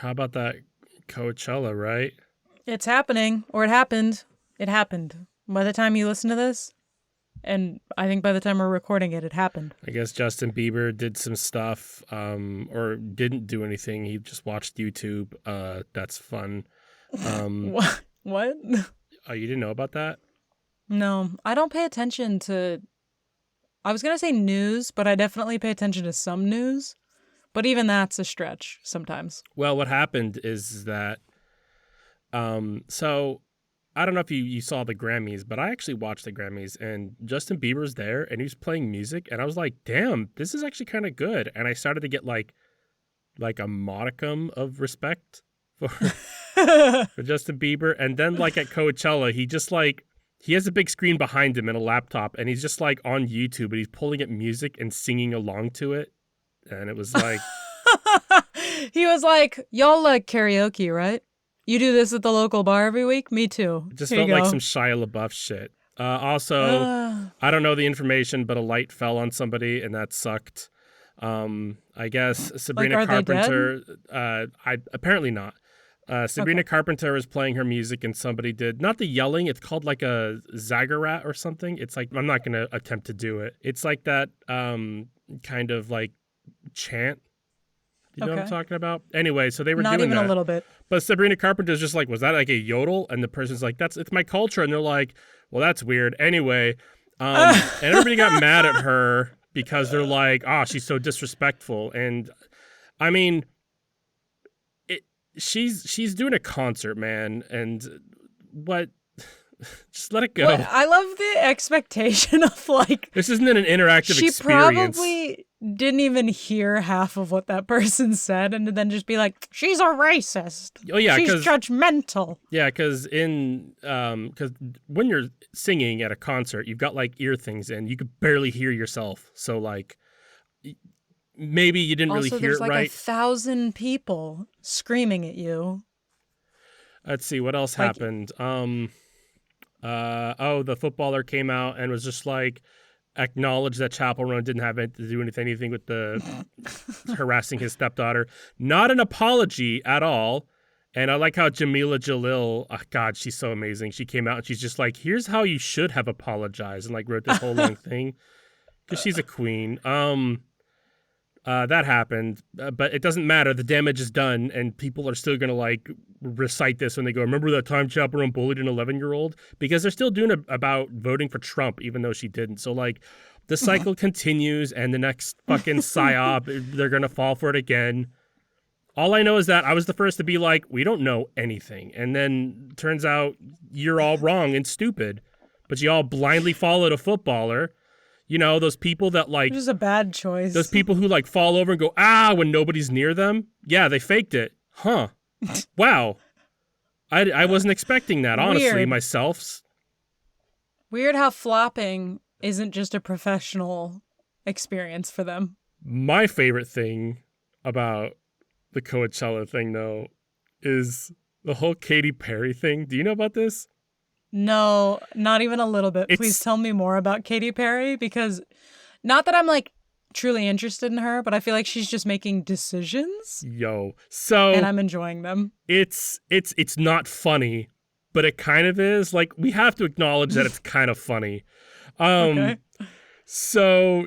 How about that Coachella, right? It's happening, or it happened. It happened. By the time you listen to this, and I think by the time we're recording it, it happened. I guess Justin Bieber did some stuff, or didn't do anything. He just watched YouTube. That's fun. What? Oh, you didn't know about that? No, I don't pay attention to. I was going to say news, but I definitely pay attention to some news. But even that's a stretch sometimes. Well, what happened is that, so I don't know if you saw the Grammys, but I actually watched the Grammys, and Justin Bieber's there, and he was playing music, and I was like, damn, this is actually kind of good. And I started to get like a modicum of respect for, for Justin Bieber. And then like at Coachella, he has a big screen behind him and a laptop, and he's just like on YouTube, and he's pulling up music and singing along to it. And it was like... He was like, y'all like karaoke, right? You do this at the local bar every week? Me too. It just felt like some Shia LaBeouf shit. Also, I don't know the information, but a light fell on somebody, and that sucked. I guess Sabrina like, Carpenter... apparently not. Sabrina Carpenter was playing her music, and somebody did... Not the yelling, it's called like a zaggarat or something. It's like... I'm not going to attempt to do it. It's like that kind of like chant. You know what I'm talking about? Anyway, so they were doing that. Not even a little bit. But Sabrina Carpenter's just like, was that like a yodel? And the person's like, it's my culture. And they're like, well, that's weird. Anyway, and everybody got mad at her because they're like, she's so disrespectful. And I mean, she's doing a concert, man. And what? Just let it go. Well, I love the expectation of like... This isn't an interactive experience. She probably didn't even hear half of what that person said and then just be like, she's a racist. Oh, yeah. She's judgmental. Yeah, because when you're singing at a concert, you've got like ear things in. You could barely hear yourself. So like maybe you didn't really hear it right. Also, there's like 1,000 people screaming at you. Let's see, what else happened? The footballer came out and was just like acknowledged that Chappell Roan didn't have anything to do with anything with the harassing his stepdaughter. Not an apology at all. And I like how Jamila Jalil, God, she's so amazing. She came out and she's just like, here's how you should have apologized, and like wrote this whole long thing because she's a queen. That happened, but it doesn't matter. The damage is done, and people are still going to like recite this when they go, remember that time Chappell Roan bullied an 11-year-old? Because they're still doing it about voting for Trump, even though she didn't. So like the cycle continues, and the next fucking psyop, they're going to fall for it again. All I know is that I was the first to be like, we don't know anything. And then turns out you're all wrong and stupid, but you all blindly followed a footballer. You know, those people that like... It was a bad choice. Those people who like fall over and go, when nobody's near them. Yeah, they faked it. Huh. Wow. I wasn't expecting that, honestly, myself. Weird how flopping isn't just a professional experience for them. My favorite thing about the Coachella thing, though, is the whole Katy Perry thing. Do you know about this? No, not even a little bit. Please tell me more about Katy Perry, because not that I'm like truly interested in her, but I feel like she's just making decisions. And I'm enjoying them. It's not funny, but it kind of is. Like, we have to acknowledge that it's kind of funny. Okay. So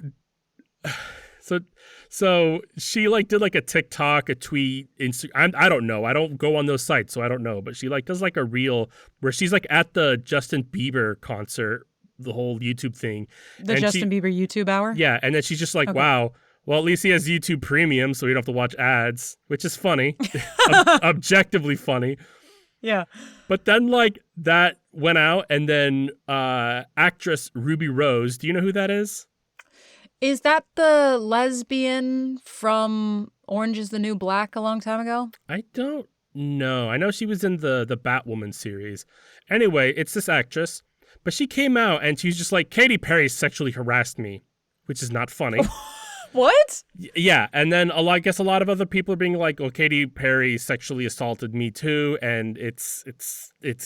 she like did like a TikTok, a tweet, Instagram. I don't know. I don't go on those sites, so I don't know. But she like does like a reel where she's like at the Justin Bieber concert, the whole YouTube thing. The Justin Bieber YouTube hour? Yeah, and then she's just like, wow, well, at least he has YouTube Premium, so you don't have to watch ads, which is funny. Objectively funny. Yeah. But then like that went out, and then actress Ruby Rose, do you know who that is? Is that the lesbian from Orange is the New Black a long time ago? I don't know. I know she was in the Batwoman series. Anyway, it's this actress. But she came out and she's just like, Katy Perry sexually harassed me, which is not funny. What? Yeah. And then I guess a lot of other people are being like, oh, Katy Perry sexually assaulted me too. And it's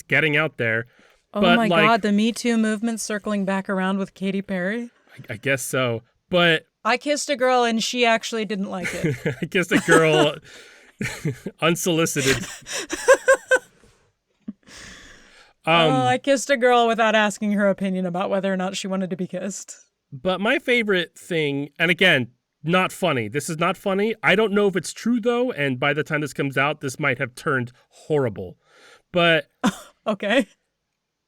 getting out there. Oh my God, the Me Too movement circling back around with Katy Perry? I guess so. But I kissed a girl and she actually didn't like it. I kissed a girl Unsolicited. I kissed a girl without asking her opinion about whether or not she wanted to be kissed. But my favorite thing, and again, not funny. This is not funny. I don't know if it's true, though, and by the time this comes out, this might have turned horrible. But okay.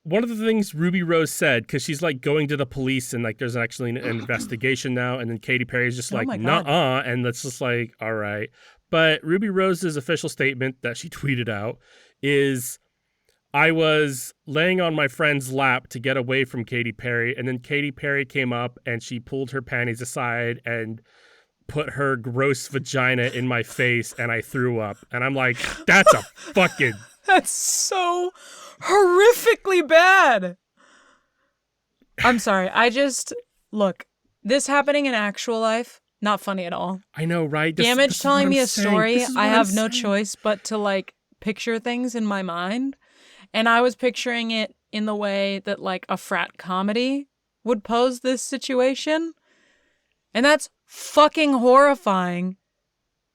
One of the things Ruby Rose said, because she's like going to the police and like there's actually an investigation now, and then Katy Perry's just like, nuh-uh, and that's just like, all right. But Ruby Rose's official statement that she tweeted out is, I was laying on my friend's lap to get away from Katy Perry, and then Katy Perry came up and she pulled her panties aside and put her gross vagina in my face, and I threw up. And I'm like, that's a fucking... That's so horrifically bad. I'm sorry. Look, this happening in actual life, not funny at all. I know, right? Damage telling me a story, I have no choice but to like picture things in my mind. And I was picturing it in the way that like a frat comedy would pose this situation. And that's fucking horrifying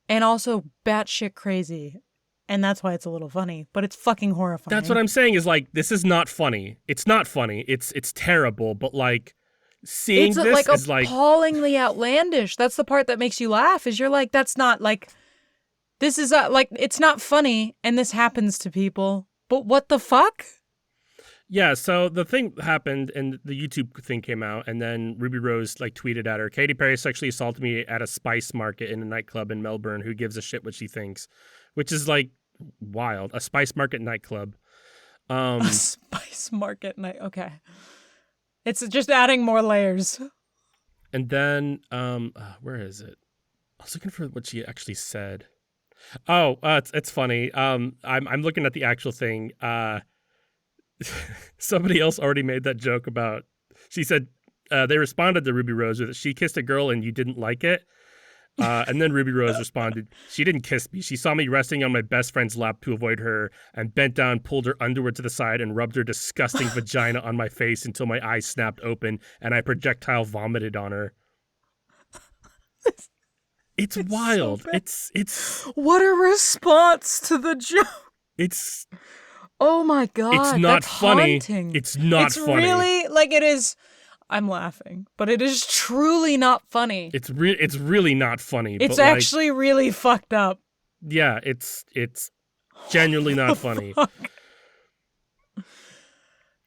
and also batshit crazy. And that's why it's a little funny, but it's fucking horrifying. That's what I'm saying is like, this is not funny. It's not funny. It's terrible, but like seeing it's this like is like appallingly outlandish. That's the part that makes you laugh is you're like, that's not like, this is like, it's not funny and this happens to people. But what the fuck? Yeah, so the thing happened and the YouTube thing came out, and then Ruby Rose like tweeted at her, Katy Perry sexually assaulted me at a spice market in a nightclub in Melbourne. Who gives a shit what she thinks? Which is like wild. A spice market nightclub. A spice market night. Okay. It's just adding more layers. And then, where is it? I was looking for what she actually said. Oh, it's funny. I'm looking at the actual thing. Somebody else already made that joke about. She said they responded to Ruby Rose with, she kissed a girl and you didn't like it. And then Ruby Rose responded, she didn't kiss me. She saw me resting on my best friend's lap to avoid her and bent down, pulled her underwear to the side, and rubbed her disgusting vagina on my face until my eyes snapped open and I projectile vomited on her. It's wild. So it's what a response to the joke. It's oh my god. It's not that's funny. Haunting. It's not funny. It's really like it is. I'm laughing, but it is truly not funny. It's really not funny. It's but actually really fucked up. Yeah, it's genuinely not funny. Fuck?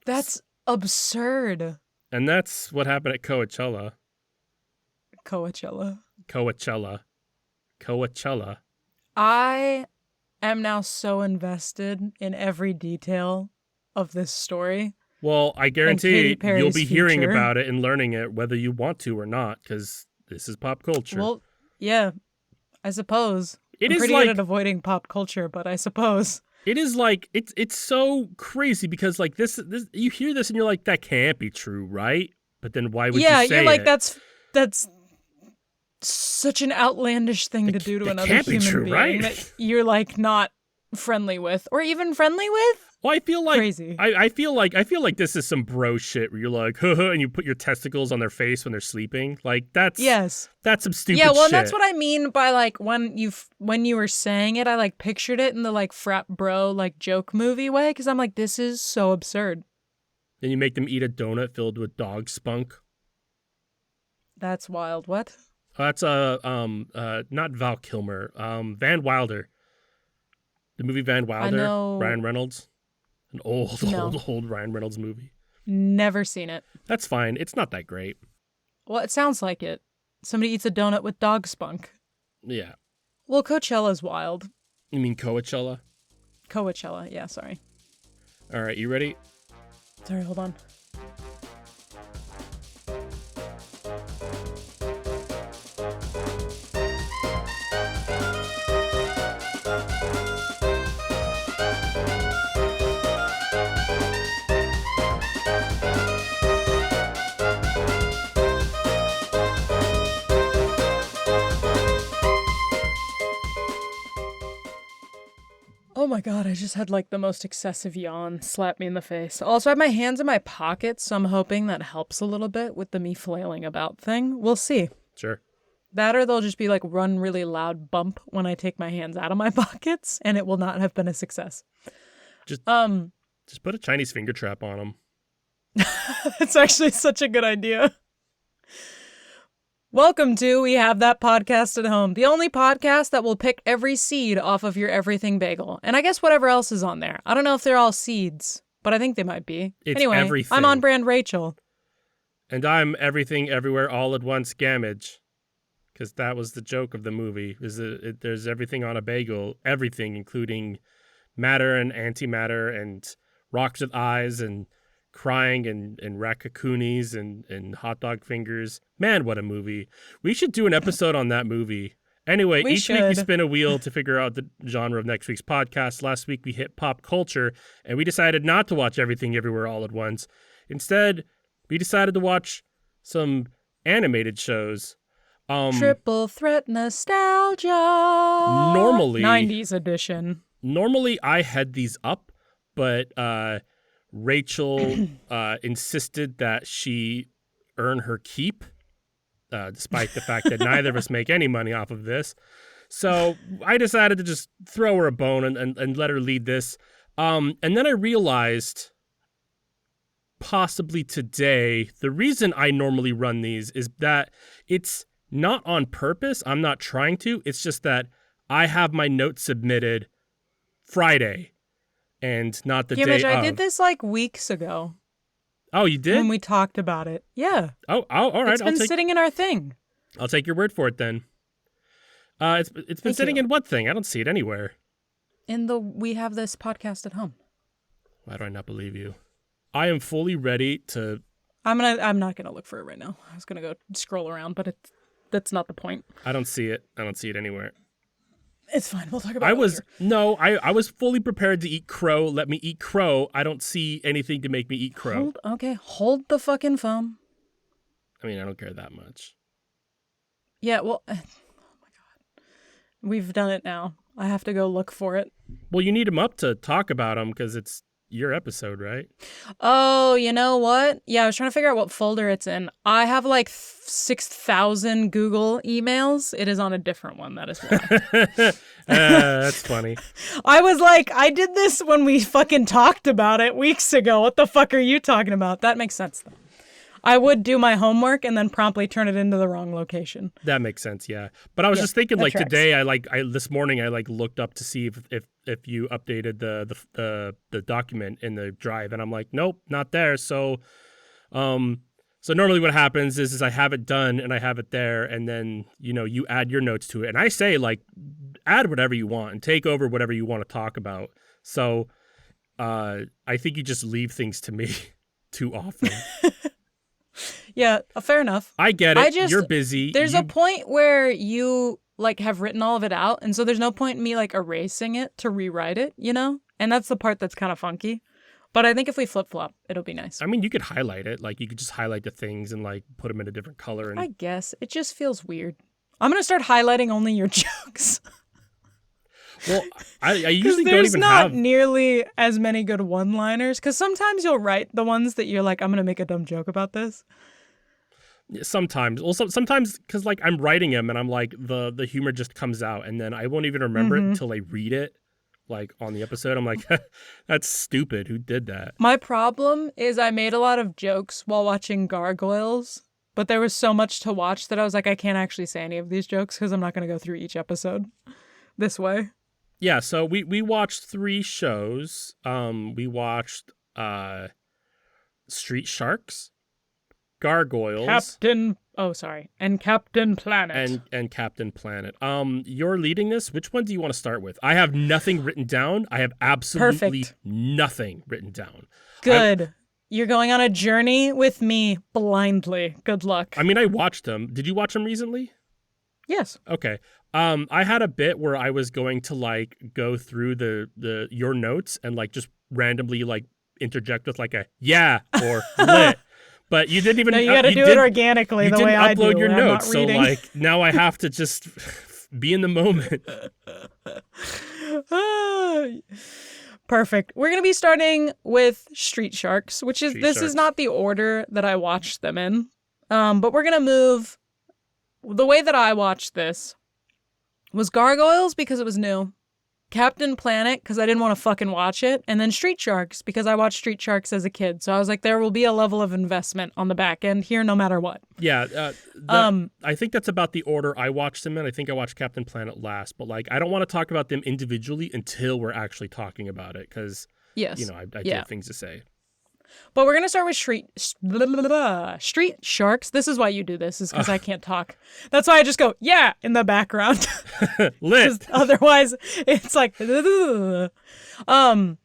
That's absurd. And that's what happened at Coachella. I am now so invested in every detail of this story. Well, I guarantee you'll be hearing about it and learning it whether you want to or not, because this is pop culture. Well, yeah, I suppose. I'm pretty good at avoiding pop culture, but I suppose. It is like, it's so crazy because like this you hear this and you're like, that can't be true, right? But then why would you say it? Yeah, you're like, that's such an outlandish thing to do to another human being right? that you're like not friendly with or even friendly with. Well, I feel like crazy. I feel like this is some bro shit where you're like, and you put your testicles on their face when they're sleeping. Like that's some stupid shit. Yeah, well, that's what I mean by like when you were saying it, I like pictured it in the like frat bro like joke movie way because I'm like, this is so absurd. Then you make them eat a donut filled with dog spunk. That's wild. What? That's not Val Kilmer, Van Wilder. The movie Van Wilder, I know. Ryan Reynolds. An old Ryan Reynolds movie. Never seen it. That's fine. It's not that great. Well, it sounds like it. Somebody eats a donut with dog spunk. Yeah. Well, Coachella's wild. You mean Coachella? Coachella, yeah, sorry. All right, you ready? Sorry, hold on. Oh my god, I just had like the most excessive yawn slap me in the face. Also, I have my hands in my pockets, so I'm hoping that helps a little bit with the me flailing about thing. We'll see. Sure. That or they'll just be like run really loud bump when I take my hands out of my pockets, and it will not have been a success. Just put a Chinese finger trap on them. It's actually such a good idea. Welcome to We Have That Podcast at Home, the only podcast that will pick every seed off of your everything bagel. And I guess whatever else is on there. I don't know if they're all seeds, but I think they might be. Anyway, everything. I'm on brand Rachel. And I'm everything, everywhere, all at once, Gamage. Because that was the joke of the movie. There's everything on a bagel. Everything, including matter and antimatter and rocks with eyes and crying and raccoonies and hot dog fingers. Man, what a movie. We should do an episode on that movie. Anyway, each week we spin a wheel to figure out the genre of next week's podcast. Last week we hit pop culture, and we decided not to watch Everything Everywhere All at Once. Instead, we decided to watch some animated shows. Triple Threat Nostalgia. Normally 90s edition. Normally I had these up, but Rachel insisted that she earn her keep, despite the fact that neither of us make any money off of this. So I decided to just throw her a bone and let her lead this. And then I realized, possibly today, the reason I normally run these is that it's not on purpose. I'm not trying to. It's just that I have my notes submitted Friday and not the day of. I did this like weeks ago. Oh, you did? When we talked about it. Yeah. Oh, all right. It's been sitting in our thing. I'll take your word for it then. It's been sitting in what thing? I don't see it anywhere. In the We Have This Podcast at Home. Why do I not believe you? I am fully ready to. I'm not gonna look for it right now. I was gonna go scroll around, but that's not the point. I don't see it. I don't see it anywhere. It's fine. We'll talk about it later. I was fully prepared to eat crow. Let me eat crow. I don't see anything to make me eat crow. Hold the fucking phone. I mean, I don't care that much. Yeah, well, oh my God. We've done it now. I have to go look for it. Well, you need them up to talk about them because it's your episode, right? Oh, you know what? Yeah, I was trying to figure out what folder it's in. I have like 6,000 Google emails. It is on a different one. That is why. That's funny. I was like, I did this when we fucking talked about it weeks ago. What the fuck are you talking about? That makes sense, though. I would do my homework and then promptly turn it into the wrong location. That makes sense, yeah. But I was just thinking, like, tracks. Today, this morning, I looked up to see if you updated the document in the drive, and I'm like, nope, not there. So normally what happens is I have it done and I have it there, and then you add your notes to it, and I say like, add whatever you want and take over whatever you want to talk about. So I think you just leave things to me too often. Yeah, fair enough. I get it. You're busy. There's a point where you like have written all of it out, and so there's no point in me like erasing it to rewrite it, And that's the part that's kind of funky. But I think if we flip-flop, it'll be nice. I mean, you could highlight it. Like, you could just highlight the things and like put them in a different color. And... I guess. It just feels weird. I'm going to start highlighting only your jokes. Well, I usually don't even have... There's not nearly as many good one-liners, because sometimes you'll write the ones that you're like, I'm going to make a dumb joke about this. Sometimes. Also, sometimes because like I'm writing them and I'm like the humor just comes out and then I won't even remember it until I read it like on the episode. I'm like, that's stupid. Who did that? My problem is I made a lot of jokes while watching Gargoyles, but there was so much to watch that I was like, I can't actually say any of these jokes because I'm not going to go through each episode this way. Yeah, so we watched 3 shows. We watched Street Sharks, Gargoyles, and Captain Planet. And Captain Planet. You're leading this. Which one do you want to start with? I have nothing written down. I have absolutely nothing written down. Good. You're going on a journey with me blindly. Good luck. I mean, I watched them. Did you watch them recently? Yes. Okay. I had a bit where I was going to like go through the your notes and like just randomly like interject with like a yeah or lit. But you didn't even. No, you got to do it organically the way I do. You didn't upload your notes, so like now I have to just be in the moment. Perfect. We're gonna be starting with Street Sharks, is not the order that I watched them in, but we're gonna move the way that I watched this was Gargoyles because it was new, Captain Planet because I didn't want to fucking watch it, and then Street Sharks because I watched Street Sharks as a kid. So I was like, there will be a level of investment on the back end here no matter what. Yeah, I think that's about the order I watched them in. I think I watched Captain Planet last, but like I don't want to talk about them individually until we're actually talking about it because, yes, you know, I do have things to say. But we're going to start with Street Sharks. This is why you do this, is because I can't talk. That's why I just go, yeah, in the background. Lit. Otherwise, it's like, we're going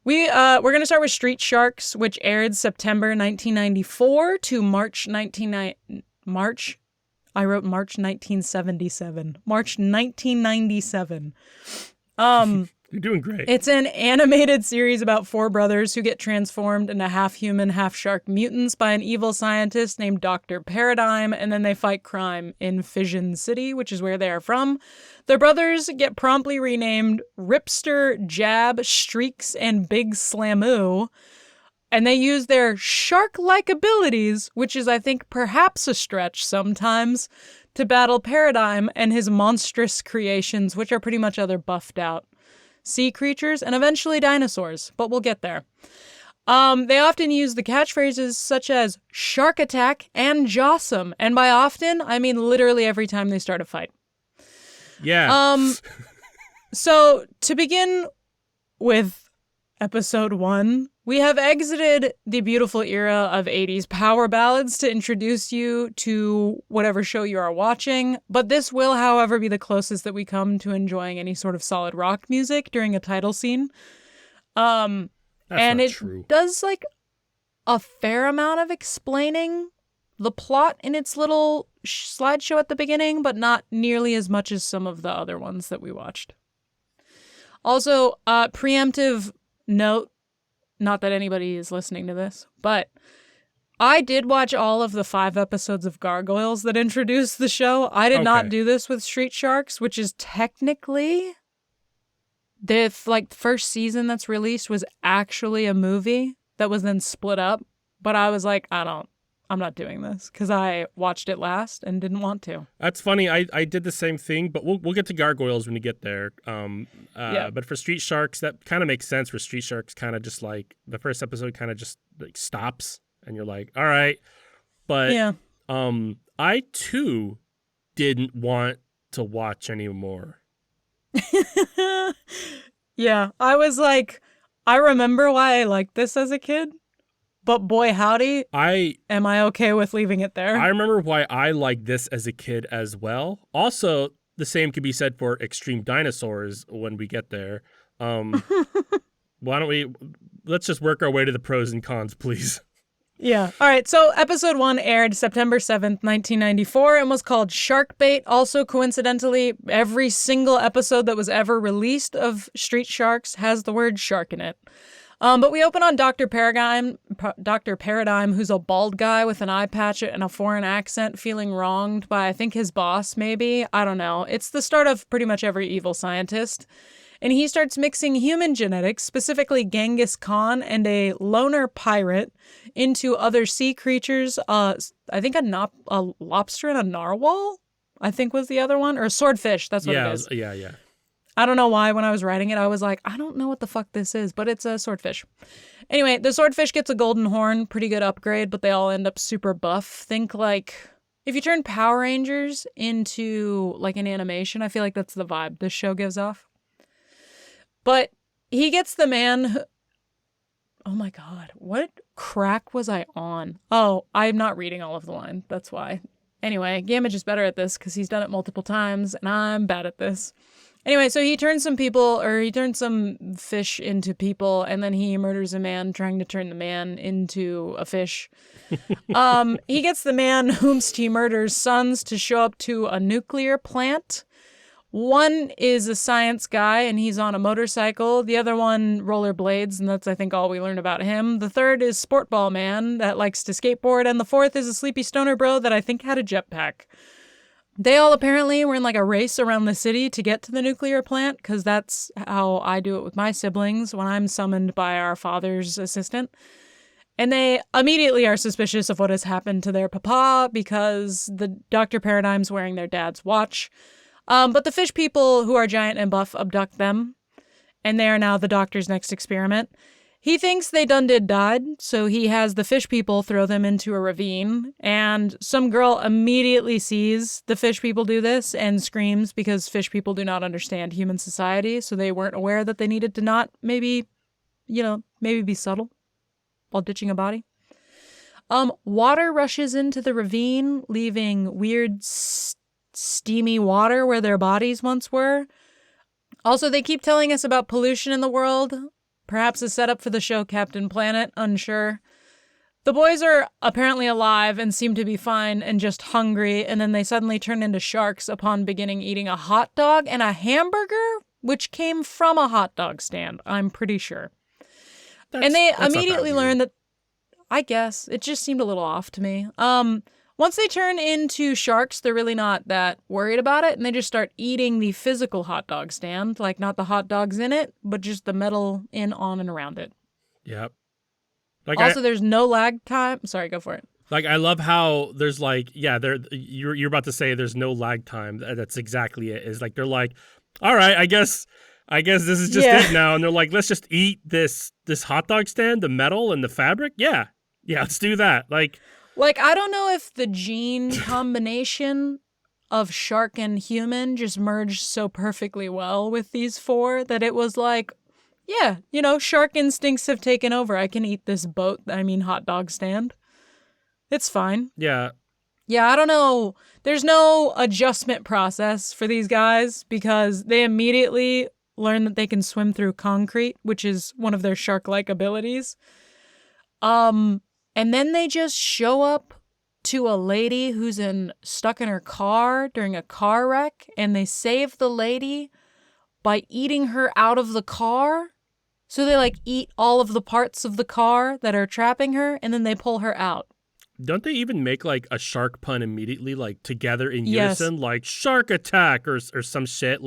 to start with Street Sharks, which aired September 1994 to March 1977. March 1997. You're doing great. It's an animated series about four brothers who get transformed into half-human, half-shark mutants by an evil scientist named Dr. Paradigm, and then they fight crime in Fission City, which is where they are from. Their brothers get promptly renamed Ripster, Jab, Streaks, and Big Slamoo, and they use their shark-like abilities, which is, I think, perhaps a stretch sometimes, to battle Paradigm and his monstrous creations, which are pretty much other buffed out sea creatures, and eventually dinosaurs, but we'll get there. They often use the catchphrases such as Shark Attack and Jawsome, and by often, I mean literally every time they start a fight. Yeah. So, to begin with episode 1, we have exited the beautiful era of 80s power ballads to introduce you to whatever show you are watching, but this will, however, be the closest that we come to enjoying any sort of solid rock music during a title scene. That's and not it true. does like a fair amount of explaining the plot in its little slideshow at the beginning, but not nearly as much as some of the other ones that we watched. Also, preemptive note, not that anybody is listening to this, but I did watch all of the 5 episodes of Gargoyles that introduced the show. I did not do this with Street Sharks, which is technically the first season that's released was actually a movie that was then split up. But I was like, I'm not doing this because I watched it last and didn't want to. That's funny. I did the same thing, but we'll get to Gargoyles when we get there. But for Street Sharks, that kind of makes sense. For Street Sharks, kind of just like the first episode kind of just like stops, and you're like, all right. But yeah. I too didn't want to watch anymore. Yeah, I was like, I remember why I liked this as a kid. But boy, howdy, am I okay with leaving it there? I remember why I liked this as a kid as well. Also, the same could be said for Extreme Dinosaurs when we get there. Let's just work our way to the pros and cons, please. Yeah. All right. So episode 1 aired September 7th, 1994 and was called Shark Bait. Also, coincidentally, every single episode that was ever released of Street Sharks has the word shark in it. But we open on Dr. Paradigm, who's a bald guy with an eye patch and a foreign accent, feeling wronged by, I think, his boss, maybe. I don't know. It's the start of pretty much every evil scientist. And he starts mixing human genetics, specifically Genghis Khan and a loner pirate, into other sea creatures. I think a lobster and a narwhal, I think was the other one. Or a swordfish, that's what it is. Yeah. I don't know why when I was writing it, I was like, I don't know what the fuck this is, but it's a swordfish. Anyway, the swordfish gets a golden horn, pretty good upgrade, but they all end up super buff. Think like, if you turn Power Rangers into like an animation, I feel like that's the vibe this show gives off. But he gets the man oh my God, what crack was I on? Oh, I'm not reading all of the line, that's why. Anyway, Gamage is better at this because he's done it multiple times, and I'm bad at this. Anyway, so he turns some fish into people, and then he murders a man trying to turn the man into a fish. He gets the man whomst he murders' sons to show up to a nuclear plant. One is a science guy, and he's on a motorcycle. The other one rollerblades, and that's, I think, all we learn about him. The third is Sportball Man that likes to skateboard, and the fourth is a sleepy stoner bro that I think had a jetpack. They all apparently were in like a race around the city to get to the nuclear plant, because that's how I do it with my siblings when I'm summoned by our father's assistant. And they immediately are suspicious of what has happened to their papa because the Dr. Paradigm's wearing their dad's watch. But the fish people, who are giant and buff, abduct them, and they are now the doctor's next experiment. He thinks they done did died, so he has the fish people throw them into a ravine, and some girl immediately sees the fish people do this and screams because fish people do not understand human society, so they weren't aware that they needed to not maybe be subtle while ditching a body. Water rushes into the ravine, leaving weird steamy water where their bodies once were. Also, they keep telling us about pollution in the world. Perhaps a setup for the show Captain Planet, unsure. The boys are apparently alive and seem to be fine and just hungry, and then they suddenly turn into sharks upon beginning eating a hot dog and a hamburger, which came from a hot dog stand, I'm pretty sure. And they immediately learn that, I guess, it just seemed a little off to me. Once they turn into sharks, they're really not that worried about it, and they just start eating the physical hot dog stand, like not the hot dogs in it, but just the metal in, on, and around it. Yep. There's no lag time. Sorry, go for it. Like, I love how there's you're about to say there's no lag time. That's exactly it. Is like, they're like, all right, I guess this is just it now. And they're like, let's just eat this hot dog stand, the metal and the fabric. Yeah, let's do that. Like, I don't know if the gene combination of shark and human just merged so perfectly well with these four that it was like, yeah, shark instincts have taken over. I can eat this hot dog stand. It's fine. Yeah. Yeah, I don't know. There's no adjustment process for these guys because they immediately learn that they can swim through concrete, which is one of their shark-like abilities. And then they just show up to a lady who's stuck in her car during a car wreck, and they save the lady by eating her out of the car. So they eat all of the parts of the car that are trapping her, and then they pull her out. Don't they even make a shark pun immediately, together in unison, like shark attack or some shit?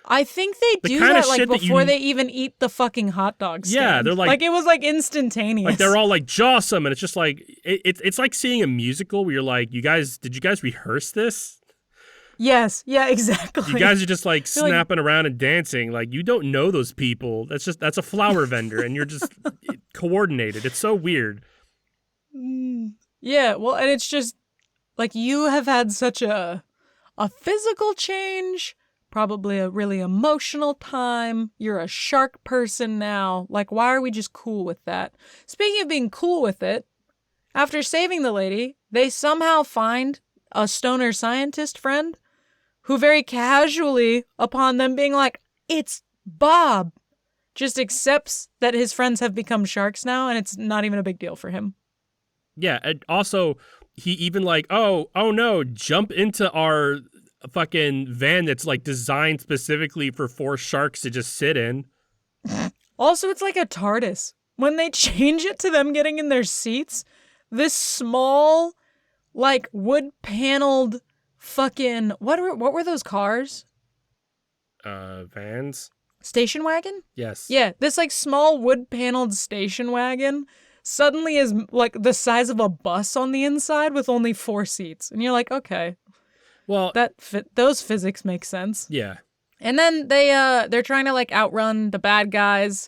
I think they do that before they even eat the fucking hot dog stand. Yeah, they're it was instantaneous. They're all jawsome, and it's just it's like seeing a musical where you're like, did you guys rehearse this? Yes, yeah, exactly. You guys are just snapping around and dancing. You don't know those people. That's a flower vendor, and you're just coordinated. It's so weird. Yeah, well, and it's just you have had such a physical change, probably a really emotional time. You're a shark person now. Why are we just cool with that? Speaking of being cool with it, after saving the lady, they somehow find a stoner scientist friend who very casually, upon them being like, it's Bob, just accepts that his friends have become sharks now, and it's not even a big deal for him. Yeah, and also, he even oh no, jump into our fucking van that's designed specifically for 4 sharks to just sit in. Also, it's like a TARDIS. When they change it to them getting in their seats, this small, wood-paneled fucking... What were those cars? Vans? Station wagon? Yes. Yeah, this small wood-paneled station wagon suddenly is the size of a bus on the inside with only 4 seats. And you're like, okay. Well, those physics make sense. Yeah. And then they're trying to outrun the bad guys,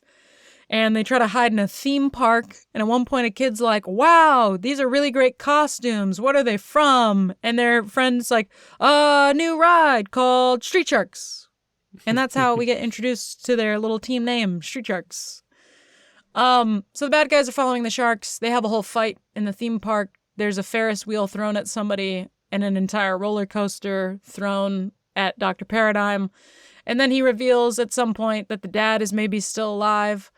and they try to hide in a theme park. And at one point a kid's like, wow, these are really great costumes. What are they from? And their friend's like, a new ride called Street Sharks. And that's how we get introduced to their little team name, Street Sharks. So the bad guys are following the sharks. They have a whole fight in the theme park. There's a Ferris wheel thrown at somebody and an entire roller coaster thrown at Dr. Paradigm. And then he reveals at some point that the dad is maybe still alive.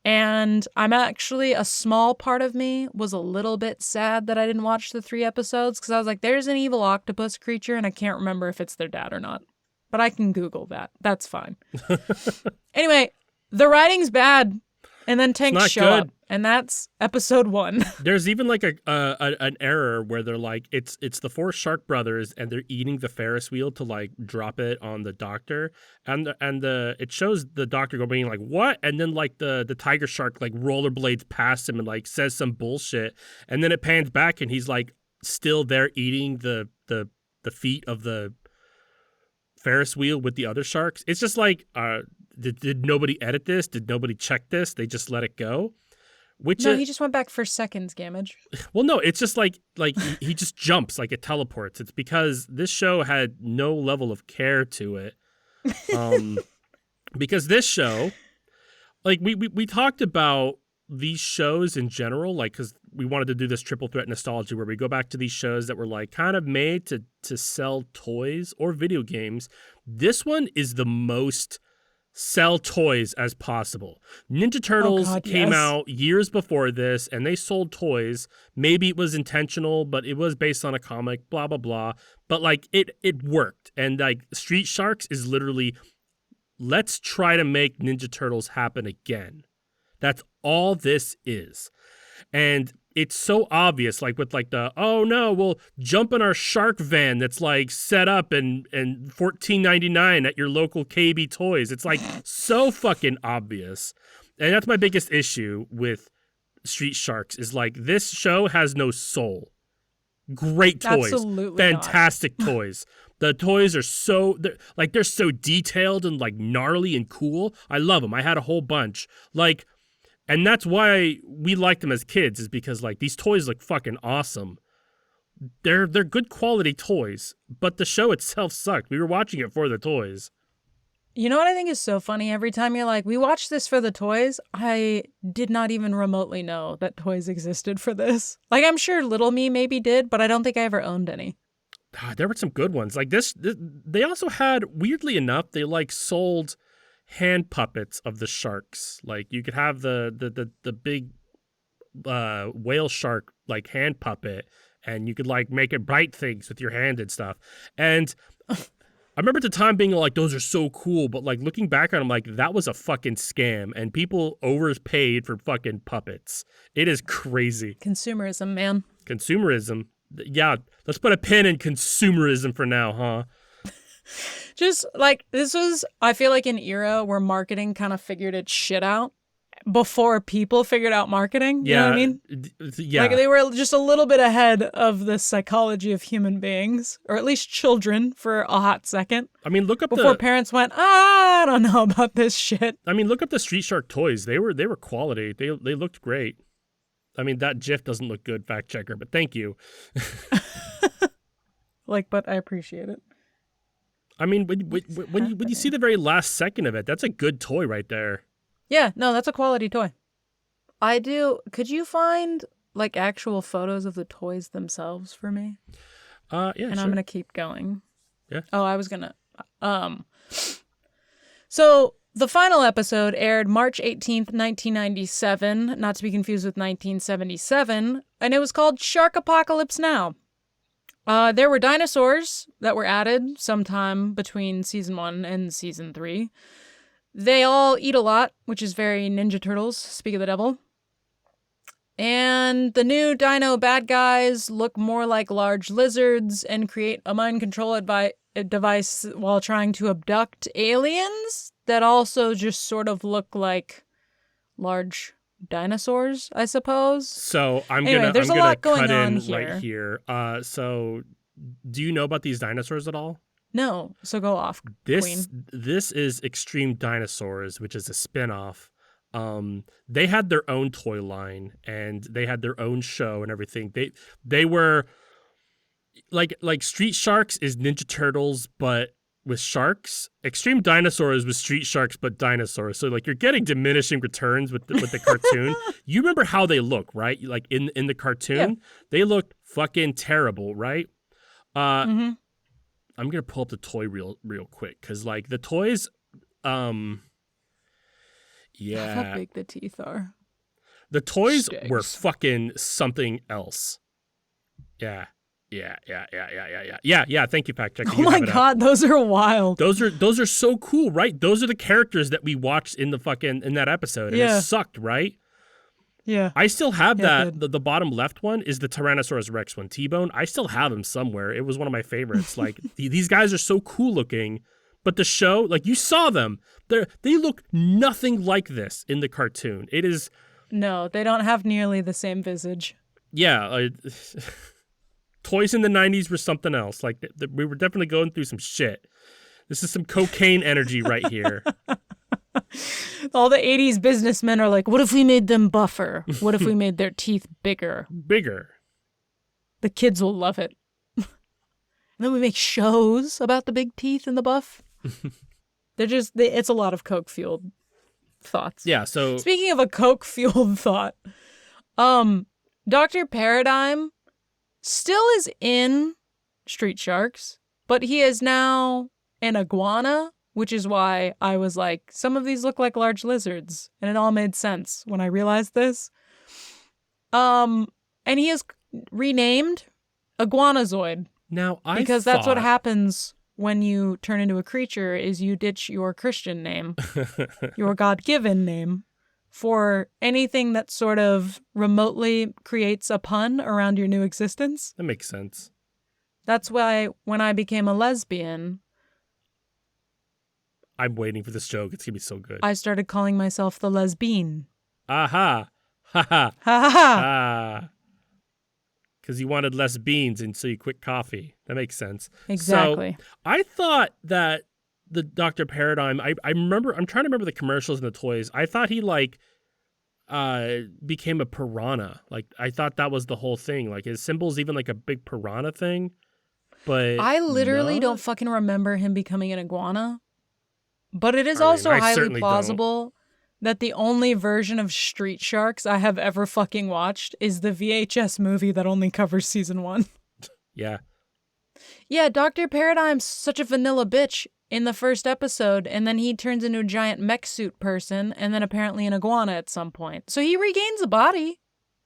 And a small part of me was a little bit sad that I didn't watch the 3 episodes because I was like, there's an evil octopus creature and I can't remember if it's their dad or not. But I can Google that. That's fine. Anyway, the writing's bad. And then tanks show up And that's episode 1. There's even like an error where they're like, it's the 4 shark brothers and they're eating the Ferris wheel to like drop it on the doctor, and it shows the doctor going like, what? And then like the tiger shark like rollerblades past him and like says some bullshit, and then it pans back and he's like still there eating the feet of the Ferris wheel with the other sharks. It's just like, did nobody edit this? Did nobody check this? They just let it go? No, he just went back for seconds, Gamage. Well, no, it's just like he just jumps, like it teleports. It's because this show had no level of care to it. Because this show, like we talked about these shows in general, like because we wanted to do this triple threat nostalgia where we go back to these shows that were like kind of made to sell toys or video games. This one is the most sell toys as possible. Ninja Turtles came out years before this and they sold toys. Maybe it was intentional, but it was based on a comic, blah, blah, blah. But like it worked. And like Street Sharks is literally, let's try to make Ninja Turtles happen again. That's all this is. And it's so obvious, like with like the, oh no, we'll jump in our shark van that's like set up and $14.99 at your local KB Toys. It's like so fucking obvious. And that's my biggest issue with Street Sharks is like this show has no soul. Great toys. Absolutely fantastic toys. The toys are they're so detailed and like gnarly and cool. I love them. I had a whole bunch. Like, and that's why we liked them as kids, is because like these toys look fucking awesome. They're good quality toys, but the show itself sucked. We were watching it for the toys. You know what I think is so funny? Every time you're like, we watched this for the toys, I did not even remotely know that toys existed for this. Like, I'm sure little me maybe did, but I don't think I ever owned any. There were some good ones. Like this they also had, weirdly enough, they like sold hand puppets of the sharks. Like you could have the big whale shark like hand puppet, and you could like make it bite things with your hand and stuff. And I remember at the time being like, those are so cool, but like looking back on them, like that was a fucking scam, and people overpaid for fucking puppets. It is crazy. Consumerism, man. Consumerism. Yeah, let's put a pin in consumerism for now, huh? Just like this was, I feel like, an era where marketing kind of figured its shit out before people figured out marketing. You know what I mean? Yeah. Like they were just a little bit ahead of the psychology of human beings, or at least children, for a hot second. I mean, look up before parents went, I don't know about this shit. I mean, look up the Street Shark toys. They were quality. They looked great. I mean, that GIF doesn't look good, fact checker, but thank you. But I appreciate it. I mean, when you see the very last second of it, that's a good toy right there. Yeah, no, that's a quality toy. I do. Could you find like actual photos of the toys themselves for me? Yeah, and sure. I'm gonna keep going. Yeah. Oh, I was gonna. So the final episode aired March 18th, 1997, not to be confused with 1977, and it was called Shark Apocalypse Now. There were dinosaurs that were added sometime between season 1 and season 3. They all eat a lot, which is very Ninja Turtles, speak of the devil. And the new dino bad guys look more like large lizards and create a mind control device while trying to abduct aliens that also just sort of look like large dinosaurs, I suppose. So I'm gonna cut in right here. So do you know about these dinosaurs at all? No. So go off, Queen. This is Extreme Dinosaurs, which is a spinoff. They had their own toy line and they had their own show and everything. They were like Street Sharks is Ninja Turtles, but with sharks. Extreme Dinosaurs with Street Sharks, but dinosaurs. So like you're getting diminishing returns with the cartoon. You remember how they look, right? Like in the cartoon, They look fucking terrible, right? I'm gonna pull up the toy real quick because like the toys, yeah, how big the teeth are. The toys were fucking something else. Yeah. Thank you, fact checker. Oh my god, those are wild. Those are so cool, right? Those are the characters that we watched in that episode, and it sucked, right? Yeah. I still have that. The bottom left one is the Tyrannosaurus Rex one, T-Bone. I still have him somewhere. It was one of my favorites. Like, these guys are so cool looking, but the show, like, you saw them. They look nothing like this in the cartoon. It is... No, they don't have nearly the same visage. Yeah. Toys in the 90s were something else. Like, we were definitely going through some shit. This is some cocaine energy right here. All the 80s businessmen are like, what if we made them buffer? What if we made their teeth bigger? Bigger. The kids will love it. And then we make shows about the big teeth and the buff. It's a lot of coke-fueled thoughts. Yeah, so... Speaking of a coke-fueled thought, Dr. Paradigm still is in Street Sharks, but he is now an iguana, which is why I was like, some of these look like large lizards. And it all made sense when I realized this. And he is renamed Iguanazoid. Now, because that's what happens when you turn into a creature, is you ditch your Christian name, your God-given name, for anything that sort of remotely creates a pun around your new existence. That makes sense. That's why when I became a lesbian... I'm waiting for this joke. It's going to be so good. I started calling myself the lesbian. Aha. Ha ha. Ha ha. Because you wanted less beans and so you quit coffee. That makes sense. Exactly. So I thought that the Dr. Paradigm, I'm trying to remember the commercials and the toys. I thought he became a piranha. Like, I thought that was the whole thing. Like, his symbol's even like a big piranha thing. But I literally don't fucking remember him becoming an iguana. But it is also highly plausible that the only version of Street Sharks I have ever fucking watched is the VHS movie that only covers season 1. Yeah. Yeah, Dr. Paradigm's such a vanilla bitch in the first episode, and then he turns into a giant mech suit person, and then apparently an iguana at some point. So he regains a body.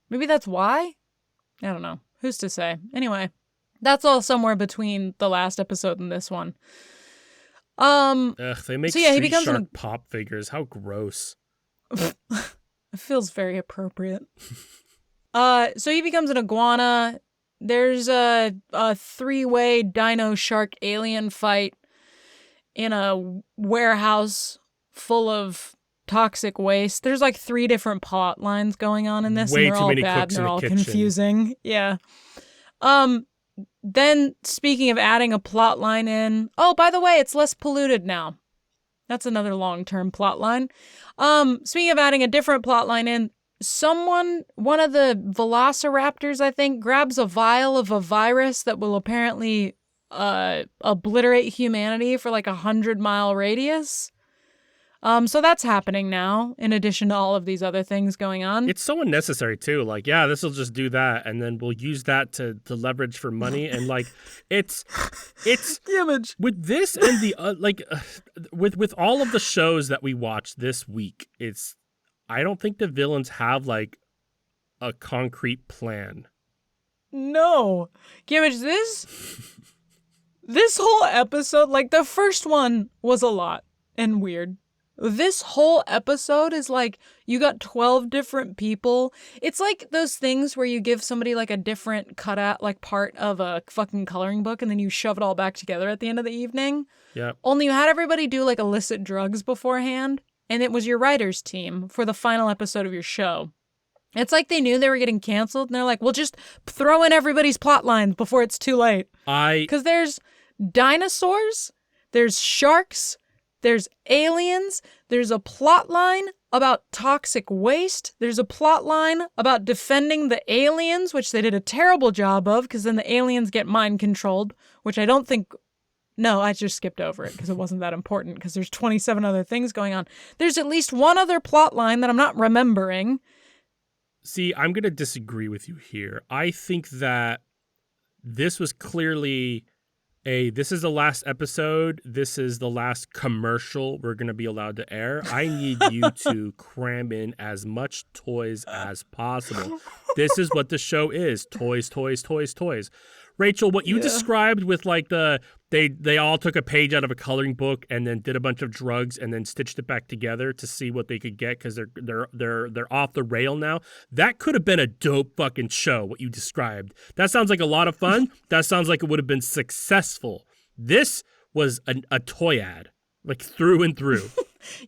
Maybe that's why? I don't know. Who's to say? Anyway, that's all somewhere between the last episode and this one. They make Street Shark pop figures. How gross. It feels very appropriate. So he becomes an iguana. There's a 3-way dino shark alien fight in a warehouse full of toxic waste. There's like 3 different plot lines going on in this, and they're all bad and they're all confusing. Yeah. Then, speaking of adding a plot line in, oh, by the way, it's less polluted now. That's another long-term plot line. Speaking of adding a different plot line in, one of the velociraptors, I think, grabs a vial of a virus that will apparently obliterate humanity for like 100-mile radius. So that's happening now, in addition to all of these other things going on. It's so unnecessary, too. Like, yeah, this will just do that, and then we'll use that to leverage for money. And, like, it's the image. With this and the, with all of the shows that we watched this week, I don't think the villains have, like, a concrete plan. No. Gimage, this whole episode, like, the first one was a lot and weird. This whole episode is like, you got 12 different people. It's like those things where you give somebody like a different cutout, like part of a fucking coloring book, and then you shove it all back together at the end of the evening. Yeah. Only you had everybody do like illicit drugs beforehand, and it was your writer's team for the final episode of your show. It's like they knew they were getting canceled, and they're like, well, just throw in everybody's plot lines before it's too late. Because there's dinosaurs, there's sharks, there's aliens, there's a plot line about toxic waste, there's a plot line about defending the aliens, which they did a terrible job of, because then the aliens get mind controlled, which I don't think... No, I just skipped over it because it wasn't that important, because there's 27 other things going on. There's at least one other plot line that I'm not remembering. See, I'm going to disagree with you here. I think that this was clearly... this is the last episode. This is the last commercial we're going to be allowed to air. I need you to cram in as much toys as possible. This is what the show is. Toys, toys, toys, toys. Rachel, what you described with like they all took a page out of a coloring book and then did a bunch of drugs and then stitched it back together to see what they could get because they're off the rail now. That could have been a dope fucking show, what you described. That sounds like a lot of fun. That sounds like it would have been successful. This was a toy ad, like through and through.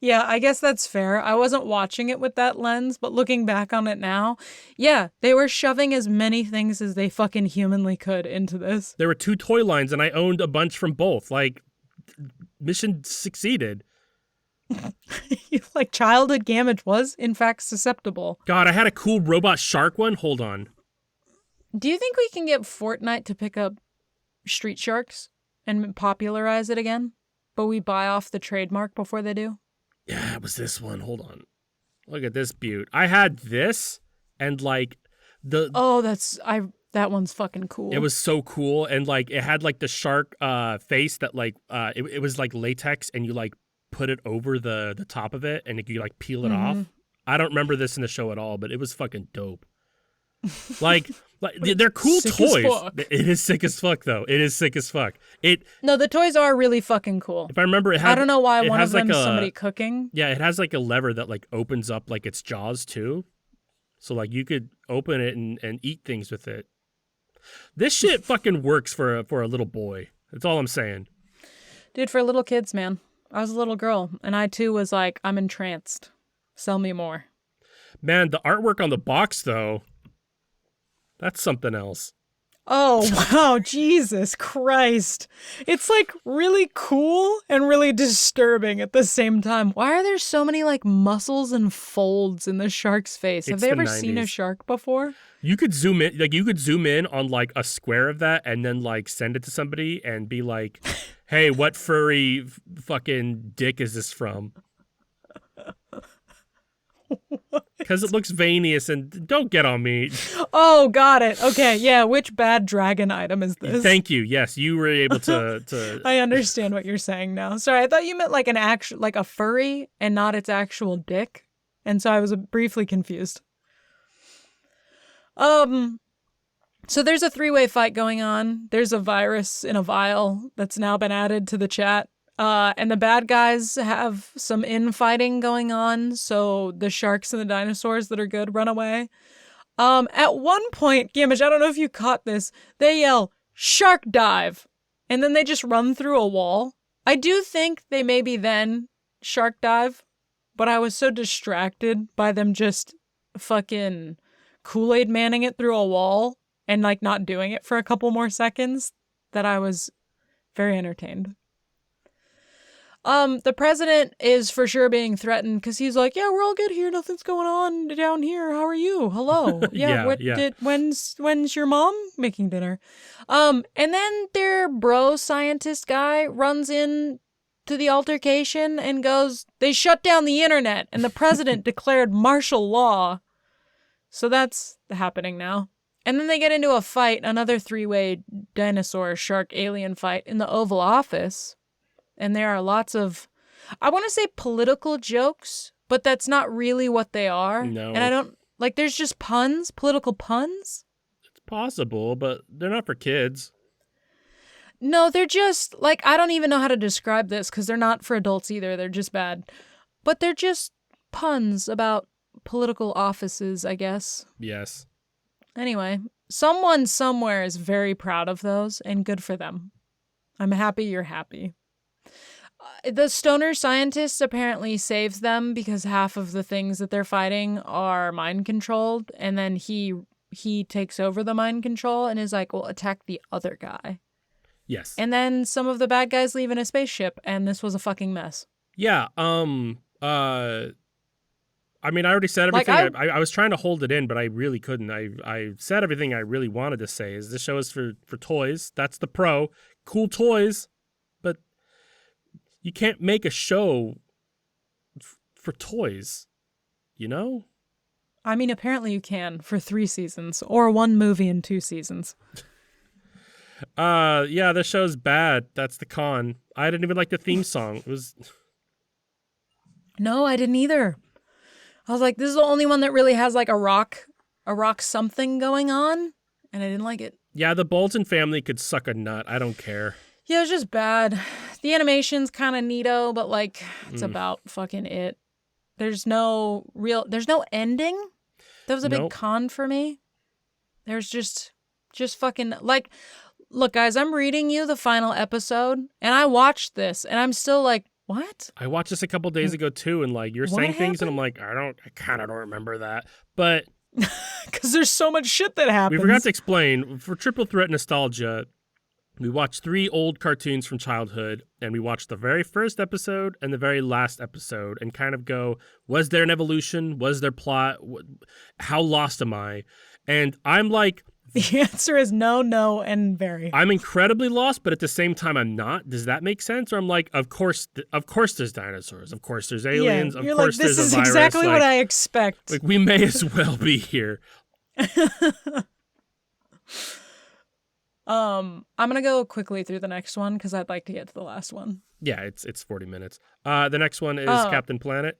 Yeah, I guess that's fair. I wasn't watching it with that lens, but looking back on it now, yeah, they were shoving as many things as they fucking humanly could into this. There were 2 toy lines, and I owned a bunch from both. Like, mission succeeded. Like, childhood damage was, in fact, susceptible. God, I had a cool robot shark one. Hold on. Do you think we can get Fortnite to pick up Street Sharks and popularize it again? But we buy off the trademark before they do? Yeah, it was this one. Hold on. Look at this beaut. I had this and like the that one's fucking cool. It was so cool and like it had like the shark face that like it was like latex and you like put it over the top of it and you like peel it off. I don't remember this in the show at all, but it was fucking dope. Like they're cool toys. It is sick as fuck, though. It is sick as fuck. No, the toys are really fucking cool. If I remember, I don't know why one of them is somebody cooking. Yeah, it has like a lever that like opens up like its jaws too, so like you could open it and eat things with it. This shit fucking works for a little boy. That's all I'm saying. Dude, for little kids, man. I was a little girl, and I too was like, I'm entranced. Sell me more. Man, the artwork on the box though. That's something else. Oh, wow. Jesus Christ. It's like really cool and really disturbing at the same time. Why are there so many like muscles and folds in the shark's face? Have they ever seen a shark before? You could zoom in on like a square of that and then like send it to somebody and be like, hey, what furry fucking dick is this from? Because it looks veneous and don't get on me. Oh, got it. Okay, yeah. Which bad dragon item is this? Thank you. Yes, you were able to. I understand what you're saying now. Sorry, I thought you meant like like a furry and not its actual dick, and so I was briefly confused. So there's a 3-way fight going on. There's a virus in a vial that's now been added to the chat. And the bad guys have some infighting going on, so the sharks and the dinosaurs that are good run away. At one point, Gamish, I don't know if you caught this, they yell, "Shark dive!" And then they just run through a wall. I do think they maybe then shark dive, but I was so distracted by them just fucking Kool-Aid manning it through a wall and like not doing it for a couple more seconds that I was very entertained. The president is for sure being threatened because he's like, yeah, we're all good here. Nothing's going on down here. How are you? Hello. Yeah. When's your mom making dinner? And then their bro scientist guy runs in to the altercation and goes, they shut down the internet and the president declared martial law. So that's happening now. And then they get into a fight, another 3-way dinosaur shark alien fight in the Oval Office. And there are lots of, I want to say political jokes, but that's not really what they are. No. And I don't, like, there's just puns, political puns. It's possible, but they're not for kids. No, they're just, like, I don't even know how to describe this because they're not for adults either. They're just bad. But they're just puns about political offices, I guess. Yes. Anyway, someone somewhere is very proud of those, and good for them. I'm happy you're happy. The stoner scientist apparently saves them because half of the things that they're fighting are mind controlled, and then he takes over the mind control and is like, well, attack the other guy. Yes. And then some of the bad guys leave in a spaceship, and this was a fucking mess. Yeah. I mean, I already said everything. Like I was trying to hold it in, but I really couldn't. I said everything I really wanted to say. Is this show is for toys? That's the pro. Cool toys, but you can't make a show for toys, you know? I mean, apparently you can for 3 seasons or 1 movie and 2 seasons. Yeah, the show's bad. That's the con. I didn't even like the theme song. It was. No, I didn't either. I was like, this is the only one that really has like a rock a rock something going on, and I didn't like it. Yeah, the Bolton family could suck a nut. I don't care. Yeah, it was just bad. The animation's kind of neato, but like, it's about fucking it. There's no ending. That was a big con for me. There's just fucking, like, look, guys, I'm reading you the final episode, and I watched this, and I'm still like, what? I watched this a couple days ago, too, and, like, you're saying things, and I'm like, I kind of don't remember that. But... Because there's so much shit that happens. We forgot to explain, for Triple Threat Nostalgia, we watched 3 old cartoons from childhood, and we watched the very first episode and the very last episode, and kind of go, was there an evolution? Was there plot? How lost am I? And I'm like... The answer is no, and very. I'm incredibly lost, but at the same time, I'm not. Does that make sense? Or I'm like, of course there's dinosaurs. Of course there's aliens. Yeah, of course like, there's a virus. This is exactly what I expect. Like, we may as well be here. I'm going to go quickly through the next one because I'd like to get to the last one. Yeah, it's 40 minutes. The next one is Captain Planet.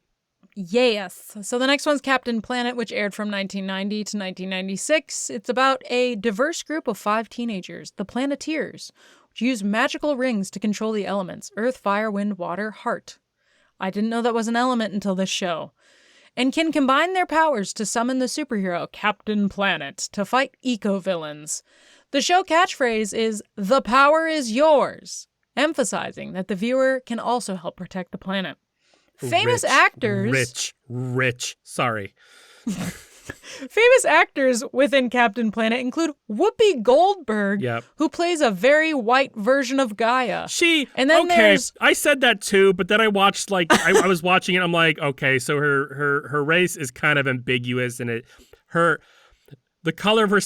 Yes. So the next one's Captain Planet, which aired from 1990 to 1996. It's about a diverse group of 5 teenagers, the Planeteers, which use magical rings to control the elements: earth, fire, wind, water, heart. I didn't know that was an element until this show. And can combine their powers to summon the superhero Captain Planet to fight eco-villains. The show catchphrase is, "The power is yours," emphasizing that the viewer can also help protect the planet. Famous actors... Rich. Sorry. Famous actors within Captain Planet include Whoopi Goldberg, who plays a very white version of Gaia. I said that too, but then I watched, like, I was watching it, I'm like, okay, so her race is kind of ambiguous, and the color of her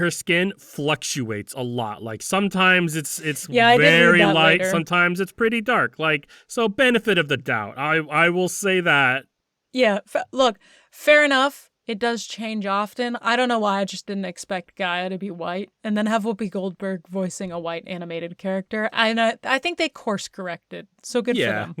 skin fluctuates a lot. Like, sometimes it's very light, sometimes it's pretty dark. Like, so benefit of the doubt. I will say that. Yeah, look, fair enough. It does change often. I don't know why I just didn't expect Gaia to be white and then have Whoopi Goldberg voicing a white animated character. And I think they course corrected, so good for them.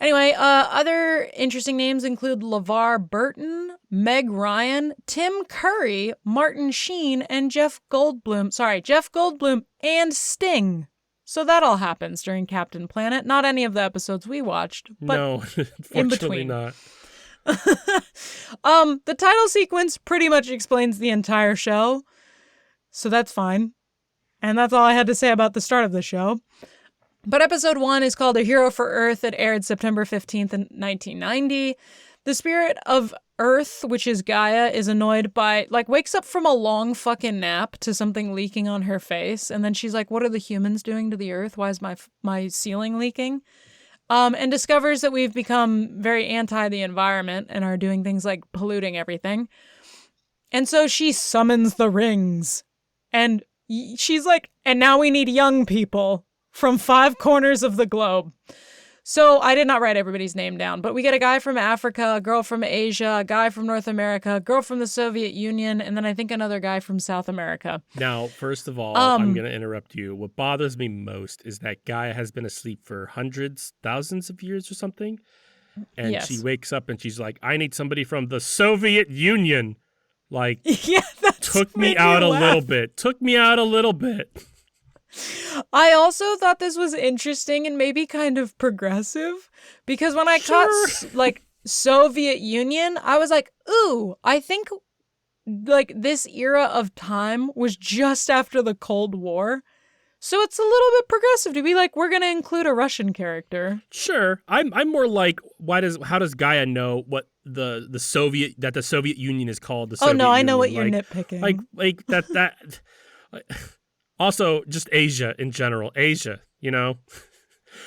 Anyway, other interesting names include LeVar Burton, Meg Ryan, Tim Curry, Martin Sheen, and Jeff Goldblum and Sting. So that all happens during Captain Planet. Not any of the episodes we watched, but no, in between. Not. The title sequence pretty much explains the entire show, so that's fine. And that's all I had to say about the start of the show. But episode 1 is called A Hero for Earth. It aired September 15th in 1990. The spirit of Earth, which is Gaia, is annoyed by, wakes up from a long fucking nap to something leaking on her face. And then she's like, what are the humans doing to the Earth? Why is my ceiling leaking? And discovers that we've become very anti the environment and are doing things like polluting everything. And so she summons the rings. And she's like, and now we need young people from 5 corners of the globe. So I did not write everybody's name down, but we get a guy from Africa, a girl from Asia, a guy from North America, a girl from the Soviet Union, and then I think another guy from South America. Now, first of all, I'm going to interrupt you. What bothers me most is that Gaia has been asleep for hundreds, thousands of years or something. And she wakes up and she's like, I need somebody from the Soviet Union. Like, took me out a little bit. I also thought this was interesting and maybe kind of progressive because when I caught Soviet Union, I was like, ooh, I think this era of time was just after the Cold War. So it's a little bit progressive to be like, we're going to include a Russian character. Sure. I'm more like, how does Gaia know what the Soviet Union is called? The Soviet Union? I know what you're nitpicking. Like that. Also, just Asia in general. Asia,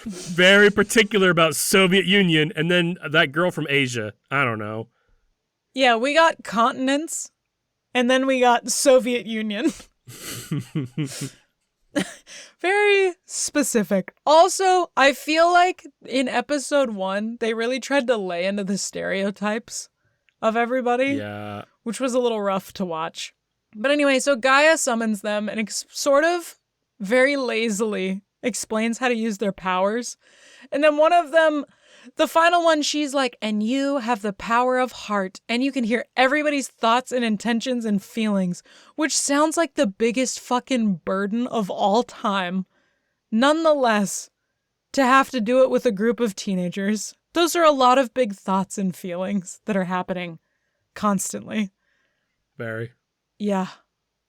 very particular about Soviet Union, and then that girl from Asia. I don't know. Yeah, we got continents, and then we got Soviet Union. Very specific. Also, I feel like in episode 1, they really tried to lay into the stereotypes of everybody. Yeah. Which was a little rough to watch. But anyway, so Gaia summons them and sort of very lazily explains how to use their powers. And then one of them The final one, she's like, and you have the power of heart, and you can hear everybody's thoughts and intentions and feelings, which sounds like the biggest fucking burden of all time. Nonetheless, to have to do it with a group of teenagers, those are a lot of big thoughts and feelings that are happening constantly. Very. Yeah.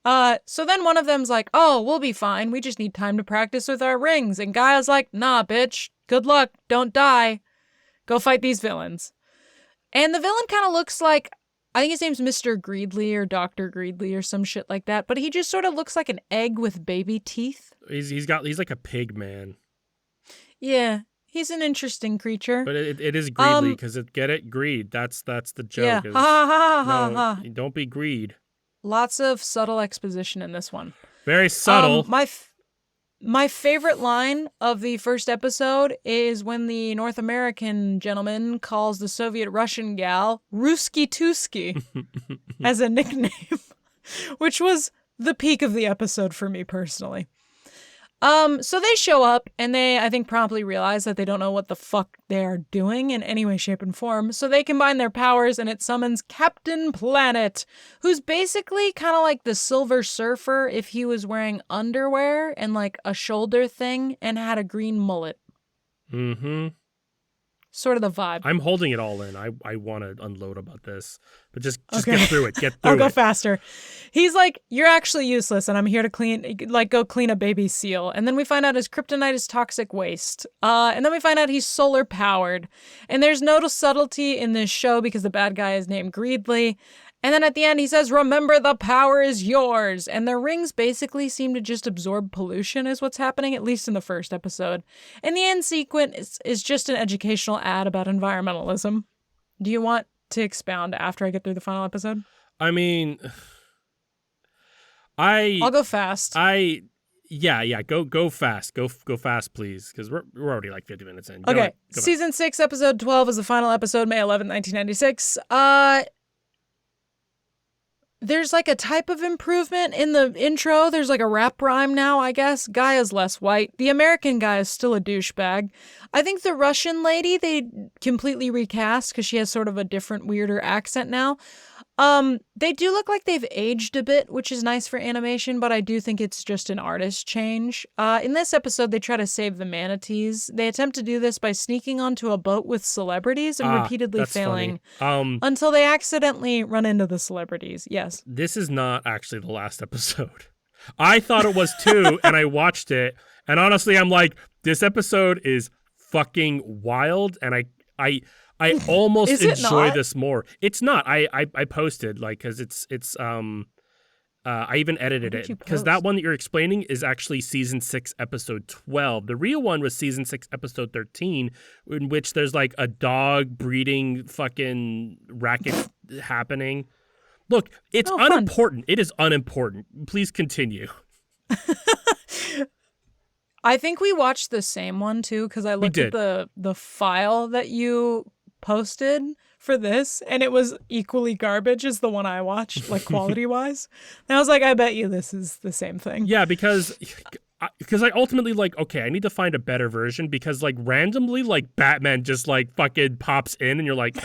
So then one of them's like, oh, we'll be fine. We just need time to practice with our rings. And Gaia's like, nah, bitch. Good luck. Don't die. Go fight these villains. And the villain kind of looks like, I think his name's Mr. Greedley or Dr. Greedley or some shit like that. But he just sort of looks like an egg with baby teeth. He's like a pig man. Yeah. He's an interesting creature. But it is greedly because get it? Greed. That's the joke. Yeah. Ha. Don't be greed. Lots of subtle exposition in this one. Very subtle. My favorite line of the first episode is when the North American gentleman calls the Soviet-Russian gal Ruski Tuski as a nickname, which was the peak of the episode for me personally. So they show up and they, I think, promptly realize that they don't know what the fuck they are doing in any way, shape, and form. So they combine their powers and it summons Captain Planet, who's basically kind of like the Silver Surfer if he was wearing underwear and like a shoulder thing and had a green mullet. Mm-hmm. Sort of the vibe. I'm holding it all in. I want to unload about this, but just okay. Get through it. I'll go faster. He's like, you're actually useless, and I'm here to go clean a baby seal. And then we find out his kryptonite is toxic waste. And then we find out he's solar powered. And there's no subtlety in this show because the bad guy is named Greedley. And then at the end, he says, remember, the power is yours. And their rings basically seem to just absorb pollution is what's happening, at least in the first episode. And the end sequence is just an educational ad about environmentalism. Do you want to expound after I get through the final episode? I mean, I'll go fast. Yeah, go fast. Go fast, please, because we're already like 50 minutes in. Okay, Season 6, Episode 12 is the final episode, May 11th, 1996. There's like a type of improvement in the intro. There's like a rap rhyme now, I guess. Gaia's less white. The American guy is still a douchebag. I think the Russian lady, they completely recast because she has sort of a different, weirder accent now. They do look like they've aged a bit, which is nice for animation, but I do think it's just an artist change. In this episode, they try to save the manatees. They attempt to do this by sneaking onto a boat with celebrities and repeatedly failing until they accidentally run into the celebrities. Yes. This is not actually the last episode. I thought it was too, and I watched it, and honestly, I'm like, this episode is fucking wild, and I almost enjoy this more. It's not. I posted because it's I even edited it because that one that you're explaining is actually season 6 episode 12. The real one was season 6 episode 13, in which there's like a dog breeding fucking racket happening. Look, it's unimportant. Fun. It is unimportant. Please continue. I think we watched the same one too because I looked at the file that you posted for this and it was equally garbage as the one I watched, like quality wise. And I was like, I bet you this is the same thing. Yeah, because I ultimately okay, I need to find a better version because randomly Batman just fucking pops in and you're like,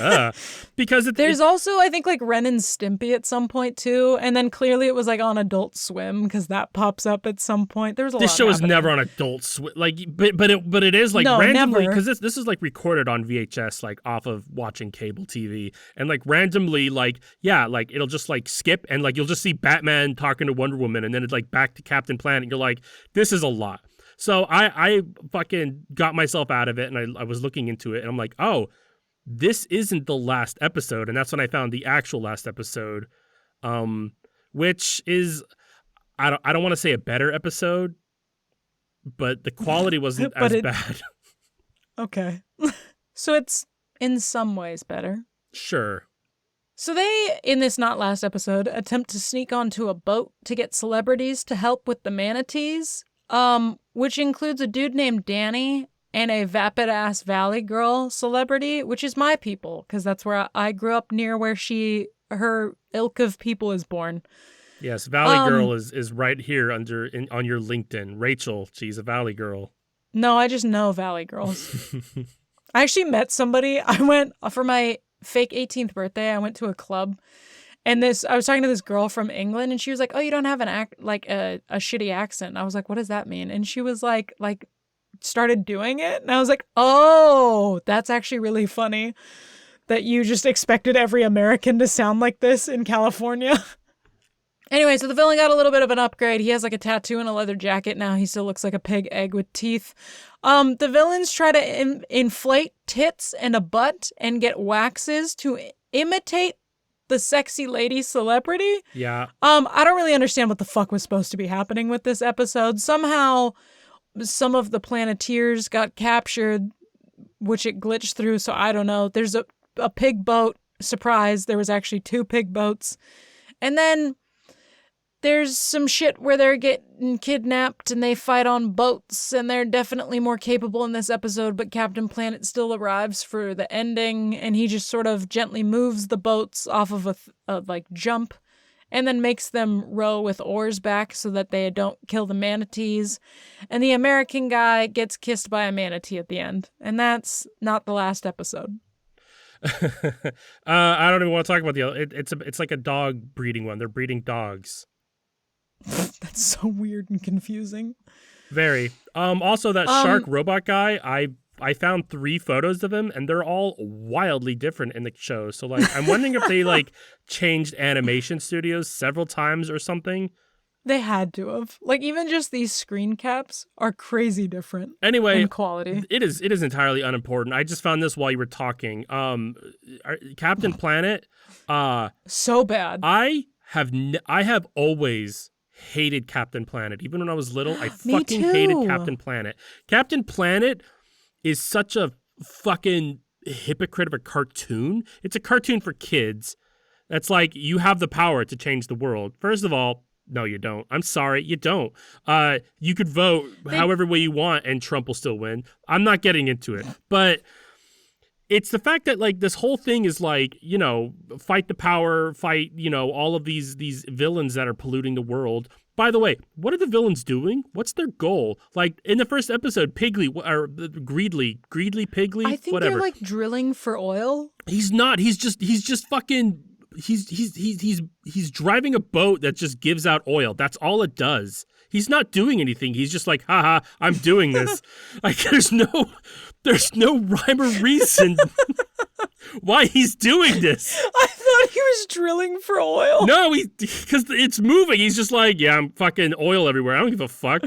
because there's also I think Ren and Stimpy at some point too, and then clearly it was on Adult Swim because that pops up at some point. There's a lot. This show is never on Adult Swim, but it is randomly because this is recorded on VHS off of watching cable TV and randomly it'll just skip and you'll just see Batman talking to Wonder Woman and then it's back to Captain Planet and you're like, this is a lot. So I fucking got myself out of it and I was looking into it and I'm like, oh, this isn't the last episode. And that's when I found the actual last episode, which is, I don't want to say a better episode, but the quality wasn't as bad. Okay. So it's in some ways better. Sure. So they, in this not last episode, attempt to sneak onto a boat to get celebrities to help with the manatees. Which includes a dude named Danny and a vapid-ass Valley Girl celebrity, which is my people, because that's where I grew up near where her ilk of people is born. Yes, Valley Girl is right here on your LinkedIn. Rachel, she's a Valley Girl. No, I just know Valley Girls. I actually met somebody. I went for my fake 18th birthday. I went to a club. And I was talking to this girl from England, and she was like, "Oh, you don't have a shitty accent." I was like, "What does that mean?" And she was like started doing it, and I was like, "Oh, that's actually really funny that you just expected every American to sound like this in California." Anyway, so the villain got a little bit of an upgrade. He has like a tattoo and a leather jacket now. He still looks like a pig egg with teeth. The villains try to inflate tits and a butt and get waxes to imitate the sexy lady celebrity. Yeah. I don't really understand what the fuck was supposed to be happening with this episode. Somehow, some of the Planeteers got captured, which it glitched through, so I don't know. There's a pig boat. Surprise, there was actually 2 pig boats. And then there's some shit where they're getting kidnapped and they fight on boats, and they're definitely more capable in this episode, but Captain Planet still arrives for the ending, and he just sort of gently moves the boats off of a jump and then makes them row with oars back so that they don't kill the manatees. And the American guy gets kissed by a manatee at the end. And that's not the last episode. I don't even want to talk about the other. It's like a dog breeding one. They're breeding dogs. That's so weird and confusing. Very. Also, that shark robot guy, I found 3 photos of him, and they're all wildly different in the show. So, like, I'm wondering if they, like, changed animation studios several times or something. They had to have. Like, even just these screen caps are crazy different. Anyway, in quality. It is entirely unimportant. I just found this while you were talking. Captain Planet. So bad. I have always hated Captain Planet. Even when I was little, I fucking hated Captain Planet. Captain Planet is such a fucking hypocrite of a cartoon. It's a cartoon for kids. That's like, you have the power to change the world. First of all, no, you don't. I'm sorry, you don't. You could vote however way you want and Trump will still win. I'm not getting into it. But it's the fact that, like, this whole thing is like, you know, fight the power, fight, you know, all of these villains that are polluting the world. By the way, what are the villains doing? What's their goal? Like, in the first episode, Piggly, or Greedly, Piggly, I think whatever. They're like drilling for oil. He's not. He's just fucking. He's driving a boat that just gives out oil. That's all it does. He's not doing anything. He's just like, haha, I'm doing this. Like, there's no rhyme or reason why he's doing this. I thought he was drilling for oil. No, because it's moving. He's just like, yeah, I'm fucking oil everywhere. I don't give a fuck.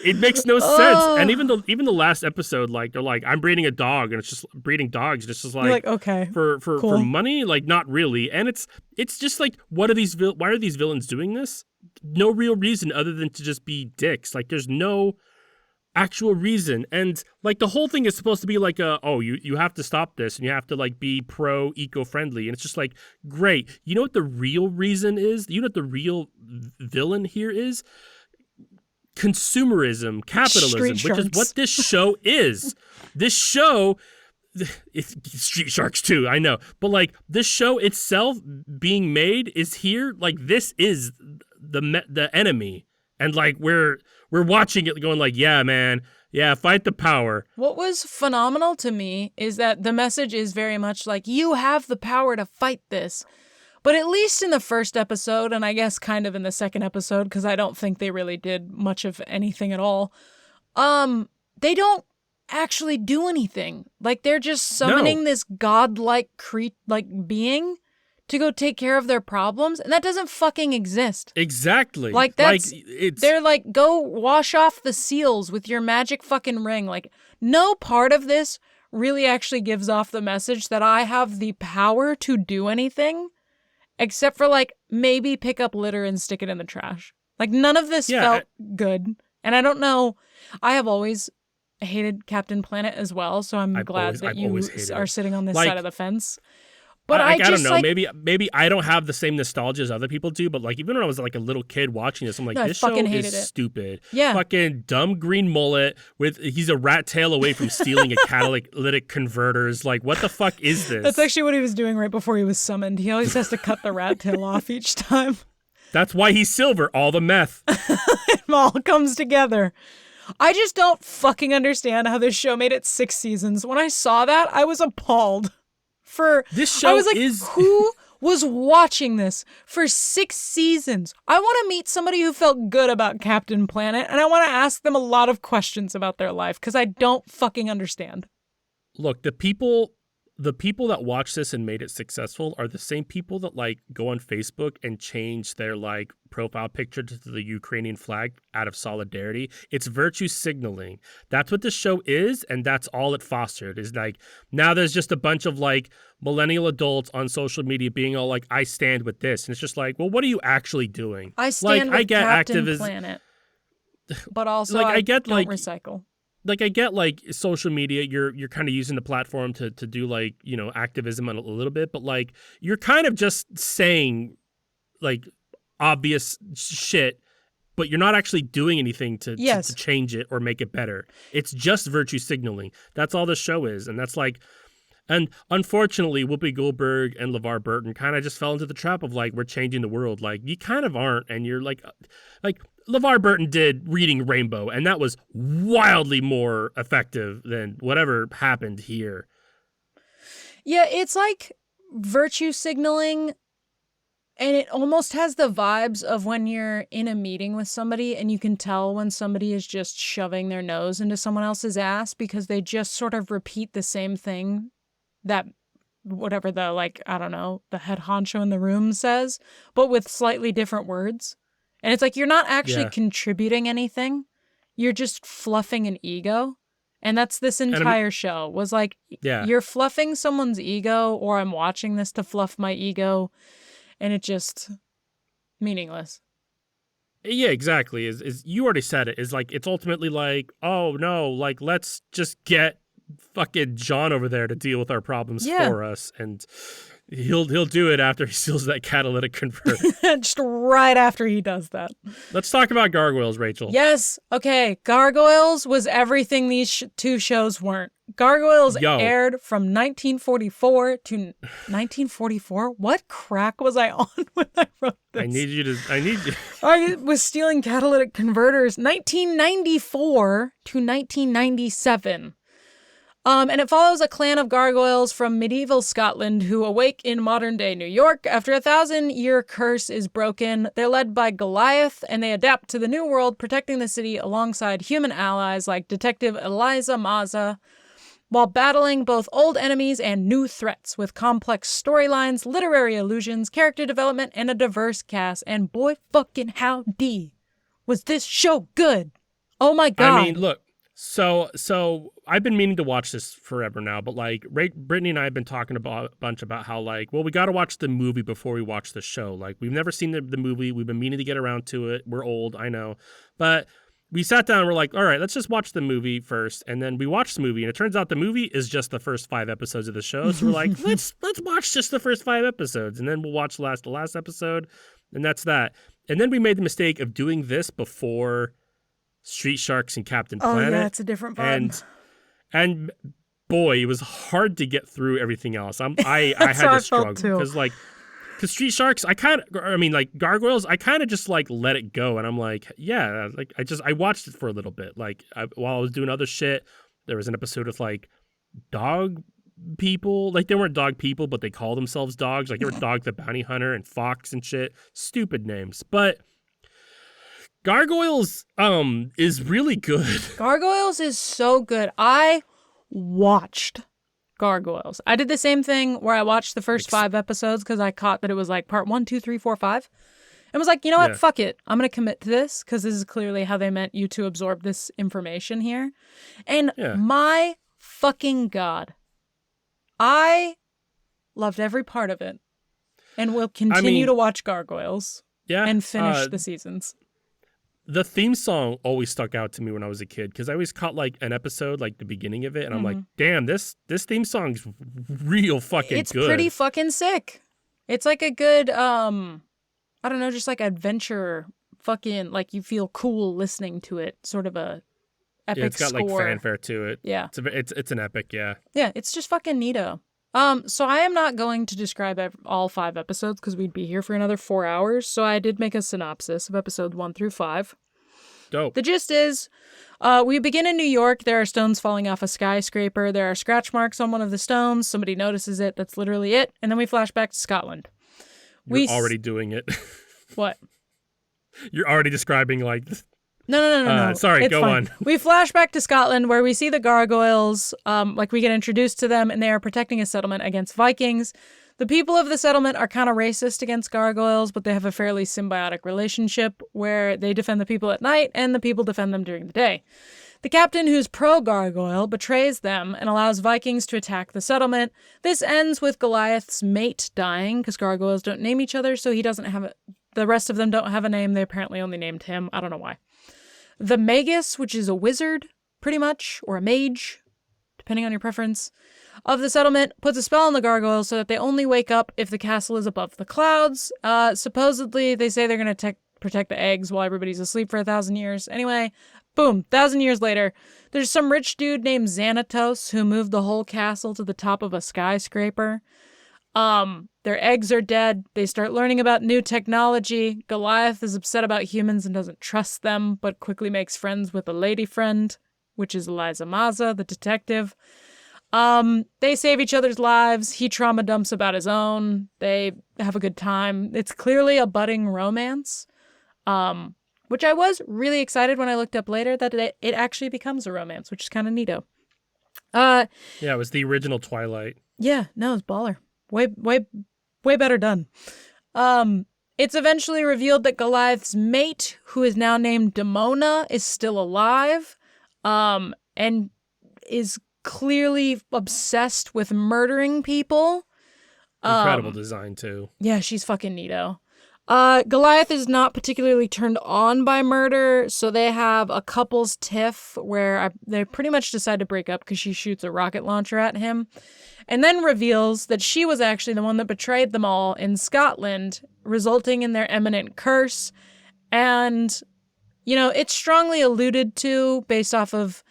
It makes no sense. And even the last episode, like, they're like, I'm breeding a dog, and it's just breeding dogs. And it's just like, okay, for cool. money, like, not really. And it's just like, why are these villains doing this? No real reason other than to just be dicks. Like, there's no actual reason. And like, the whole thing is supposed to be like you have to stop this, and you have to, like, be pro eco-friendly. And it's just like, great. You know what the real reason is? You know what the real villain here is? Consumerism, capitalism, which is what this show is. This show, it's Street Sharks too, I know, but like, this show itself being made is here. Like, this is the enemy, and like, we're watching it going like, yeah, man, yeah, fight the power. What was phenomenal to me is that the message is very much like, you have the power to fight this. But at least in the first episode, and I guess kind of in the second episode, because I don't think they really did much of anything at all, they don't actually do anything. Like, they're just summoning this godlike being to go take care of their problems, and that doesn't fucking exist. Exactly. Like, they're like, go wash off the seals with your magic fucking ring. Like, no part of this really actually gives off the message that I have the power to do anything. Except for, like, maybe pick up litter and stick it in the trash. Like, none of this felt good. And I don't know. I have always hated Captain Planet as well, so I'm glad that you are sitting on this side of the fence. But I don't know. Maybe I don't have the same nostalgia as other people do, but like, even when I was like a little kid watching this, I'm like, this show is stupid. Yeah. Fucking dumb green mullet he's a rat tail away from stealing a catalytic converters. Like, what the fuck is this? That's actually what he was doing right before he was summoned. He always has to cut the rat tail off each time. That's why he's silver. All the meth. It all comes together. I just don't fucking understand how this show made it 6 seasons. When I saw that, I was appalled. This show I was like, who was watching this for 6 seasons? I want to meet somebody who felt good about Captain Planet, and I want to ask them a lot of questions about their life, because I don't fucking understand. Look, the people that watch this and made it successful are the same people that like go on Facebook and change their like profile picture to the Ukrainian flag out of solidarity. It's virtue signaling. That's what this show is, and that's all it fostered. Is like now there's just a bunch of like millennial adults on social media being all like, I stand with this. And it's just like, well, what are you actually doing? I stand with Captain Planet. But also like, I get don't like recycle. Like I get like social media, you're kind of using the platform to do like, you know, activism a little bit, but like you're kind of just saying like obvious shit, but you're not actually doing anything to change it or make it better. It's just virtue signaling. That's all the show is. And that's like, and unfortunately, Whoopi Goldberg and LeVar Burton kind of just fell into the trap of like, we're changing the world. Like you kind of aren't. And you're like LeVar Burton did Reading Rainbow, and that was wildly more effective than whatever happened here. Yeah, it's like virtue signaling, and it almost has the vibes of when you're in a meeting with somebody and you can tell when somebody is just shoving their nose into someone else's ass because they just sort of repeat the same thing that whatever the, like, I don't know, the head honcho in the room says, but with slightly different words. And it's like, you're not actually contributing anything. You're just fluffing an ego. And that's this entire show was like, you're fluffing someone's ego, or I'm watching this to fluff my ego. And it just meaningless. Yeah, exactly. Is you already said it. Is like, it's ultimately like, oh no, like let's just get fucking John over there to deal with our problems for us. And he'll do it after he steals that catalytic converter. Just right after he does that. Let's talk about Gargoyles, Rachel. Yes. Okay. Gargoyles was everything these two shows weren't. Gargoyles aired from 1944 to 1944. What crack was I on when I wrote this? I need you. I was stealing catalytic converters. 1994 to 1997. And it follows a clan of gargoyles from medieval Scotland who awake in modern-day New York after a 1,000-year curse is broken. They're led by Goliath, and they adapt to the new world, protecting the city alongside human allies like Detective Eliza Maza, while battling both old enemies and new threats with complex storylines, literary allusions, character development, and a diverse cast. And boy fucking howdy, was this show good. Oh my God. I mean, look. So I've been meaning to watch this forever now, but like Brittany and I have been talking about a bunch about how like, well, we got to watch the movie before we watch the show. Like we've never seen the movie. We've been meaning to get around to it. We're old, I know, but we sat down and we're like, all right, let's just watch the movie first. And then we watched the movie, and it turns out the movie is just the first 5 episodes of the show. So we're like, let's watch just the first 5 episodes, and then we'll watch the last episode, and that's that. And then we made the mistake of doing this before Street Sharks and Captain Planet. Oh yeah, it's a different vibe. And boy, it was hard to get through everything else. I had to struggle because Street Sharks, Gargoyles, I kind of just like let it go, and I'm like, yeah, like I watched it for a little bit. Like while I was doing other shit, there was an episode of like dog people. Like they weren't dog people, but they call themselves dogs. Like they were Dog the Bounty Hunter and Fox and shit. Stupid names, but Gargoyles is really good. Gargoyles is so good. I watched Gargoyles. I did the same thing where I watched the first 5 episodes because I caught that it was like part 1, 2, 3, 4, 5. And was like, you know what? Fuck it. I'm going to commit to this because this is clearly how they meant you to absorb this information here. And my fucking God, I loved every part of it and will continue to watch Gargoyles and finish the seasons. The theme song always stuck out to me when I was a kid because I always caught like an episode, like the beginning of it, and I'm like, damn, this theme song's real fucking good. It's pretty fucking sick. It's like a good, I don't know, just like adventure fucking, like you feel cool listening to it, sort of a epic it's got score. Like fanfare to it. Yeah. It's an epic, yeah. Yeah, it's just fucking neato. So I am not going to describe all 5 episodes because we'd be here for another 4 hours. So I did make a synopsis of episodes 1 through 5. Dope. The gist is, we begin in New York. There are stones falling off a skyscraper. There are scratch marks on one of the stones. Somebody notices it. That's literally it. And then we flash back to Scotland. You're already doing it. What? You're already describing like... No. Sorry, go on. We flash back to Scotland where we see the gargoyles. We get introduced to them, and they are protecting a settlement against Vikings. The people of the settlement are kind of racist against gargoyles, but they have a fairly symbiotic relationship where they defend the people at night and the people defend them during the day. The captain, who's pro-gargoyle, betrays them and allows Vikings to attack the settlement. This ends with Goliath's mate dying because gargoyles don't name each other, so he doesn't have it. The rest of them don't have a name. They apparently only named him. I don't know why. The Magus, which is a wizard, pretty much, or a mage, depending on your preference, of the settlement, puts a spell on the gargoyles so that they only wake up if the castle is above the clouds. Supposedly, they say they're going to protect the eggs while everybody's asleep for 1,000 years. Anyway, boom, 1,000 years later, there's some rich dude named Xanatos who moved the whole castle to the top of a skyscraper. Their eggs are dead. They start learning about new technology. Goliath is upset about humans and doesn't trust them, but quickly makes friends with a lady friend, which is Eliza Maza, the detective. They save each other's lives. He trauma dumps about his own. They have a good time. It's clearly a budding romance, which I was really excited when I looked up later that it actually becomes a romance, which is kind of neato. Yeah, it was the original Twilight. Yeah, no, it's baller. Way better done. It's eventually revealed that Goliath's mate, who is now named Demona, is still alive, and is clearly obsessed with murdering people. Incredible design, too. Yeah, she's fucking neato. Goliath is not particularly turned on by murder, so they have a couple's tiff where they pretty much decide to break up because she shoots a rocket launcher at him, and then reveals that she was actually the one that betrayed them all in Scotland, resulting in their imminent curse. And, it's strongly alluded to based off of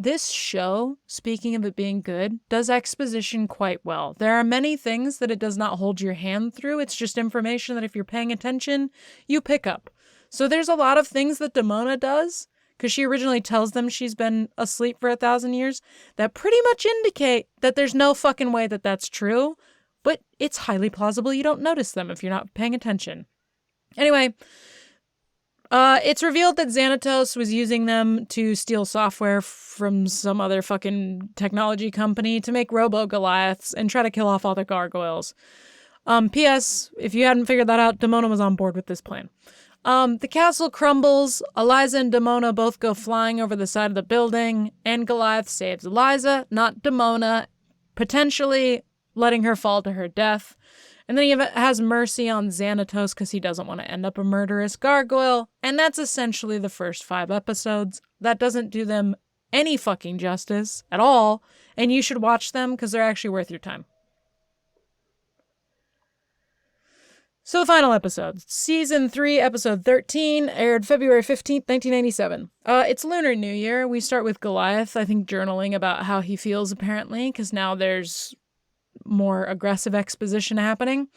this show, speaking of it being good, does exposition quite well. There are many things that it does not hold your hand through. It's just information that if you're paying attention, you pick up. So there's a lot of things that Demona does, because she originally tells them she's been asleep for 1,000 years, that pretty much indicate that there's no fucking way that that's true, but it's highly plausible you don't notice them if you're not paying attention. Anyway, it's revealed that Xanatos was using them to steal software from some other fucking technology company to make robo-Goliaths and try to kill off all the gargoyles. P.S. If you hadn't figured that out, Demona was on board with this plan. The castle crumbles, Eliza and Demona both go flying over the side of the building, and Goliath saves Eliza, not Demona, potentially letting her fall to her death. And then he has mercy on Xanatos because he doesn't want to end up a murderous gargoyle. And that's essentially the first 5 episodes. That doesn't do them any fucking justice at all. And you should watch them because they're actually worth your time. So the final episode. Season 3, episode 13, aired February 15th, 1997. It's Lunar New Year. We start with Goliath, I think, journaling about how he feels, apparently, because now there's more aggressive exposition happening.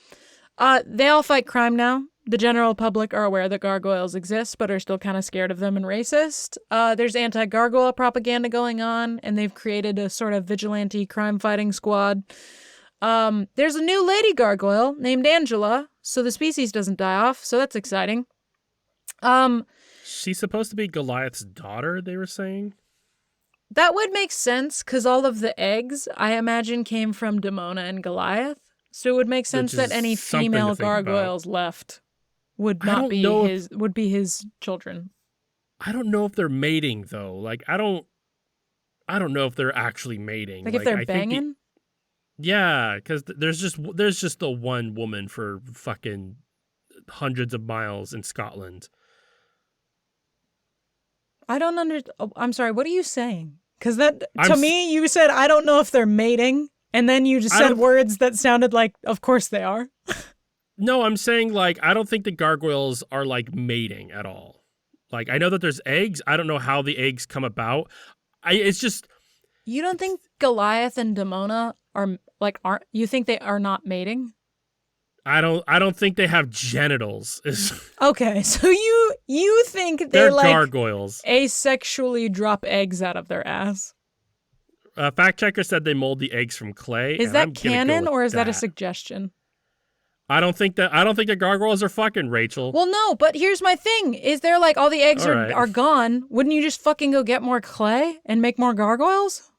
They all fight crime now. The general public are aware that gargoyles exist, but are still kind of scared of them and racist. There's anti-gargoyle propaganda going on, and they've created a sort of vigilante crime-fighting squad. There's a new lady gargoyle named Angela, so the species doesn't die off, so that's exciting. She's supposed to be Goliath's daughter, they were saying? That would make sense, because all of the eggs, I imagine, came from Demona and Goliath. So it would make sense that any female gargoyles left would not be would be his children. I don't know if they're mating though. Like I don't know if they're actually mating. Like if they're banging? Yeah, because there's just the one woman for fucking hundreds of miles in Scotland. I'm sorry, what are you saying? Because to me, you said, I don't know if they're mating, and then you just said words that sounded like, of course they are. No, I'm saying, like, I don't think the gargoyles are, like, mating at all. Like, I know that there's eggs. I don't know how the eggs come about. It's just... You don't think Goliath and Demona you think they are not mating? I don't think they have genitals. Okay, so you think they're like gargoyles. Asexually drop eggs out of their ass? Fact checker said they mold the eggs from clay. Is that canon or is that a suggestion? I don't think the gargoyles are fucking, Rachel. Well, no, but here's my thing. Is there like all the eggs are gone? Wouldn't you just fucking go get more clay and make more gargoyles?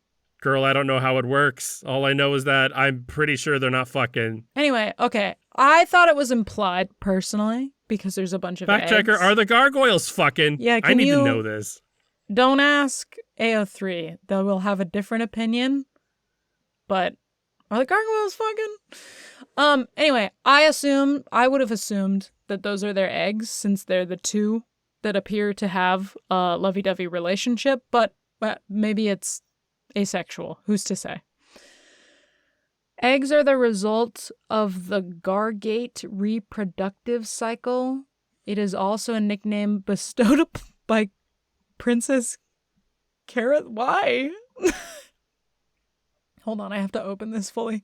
Girl, I don't know how it works. All I know is that I'm pretty sure they're not fucking. Anyway, okay. I thought it was implied, personally, because there's a bunch of Fact eggs. checker, are the gargoyles fucking? Yeah, I need to know this. Don't ask AO3. They will have a different opinion. But are the gargoyles fucking? Anyway, I would have assumed that those are their eggs, since they're the two that appear to have a lovey-dovey relationship, but maybe it's asexual. Who's to say? Eggs are the result of the Gargate reproductive cycle. It is also a nickname bestowed by Princess Carrot. Why? Hold on, I have to open this fully.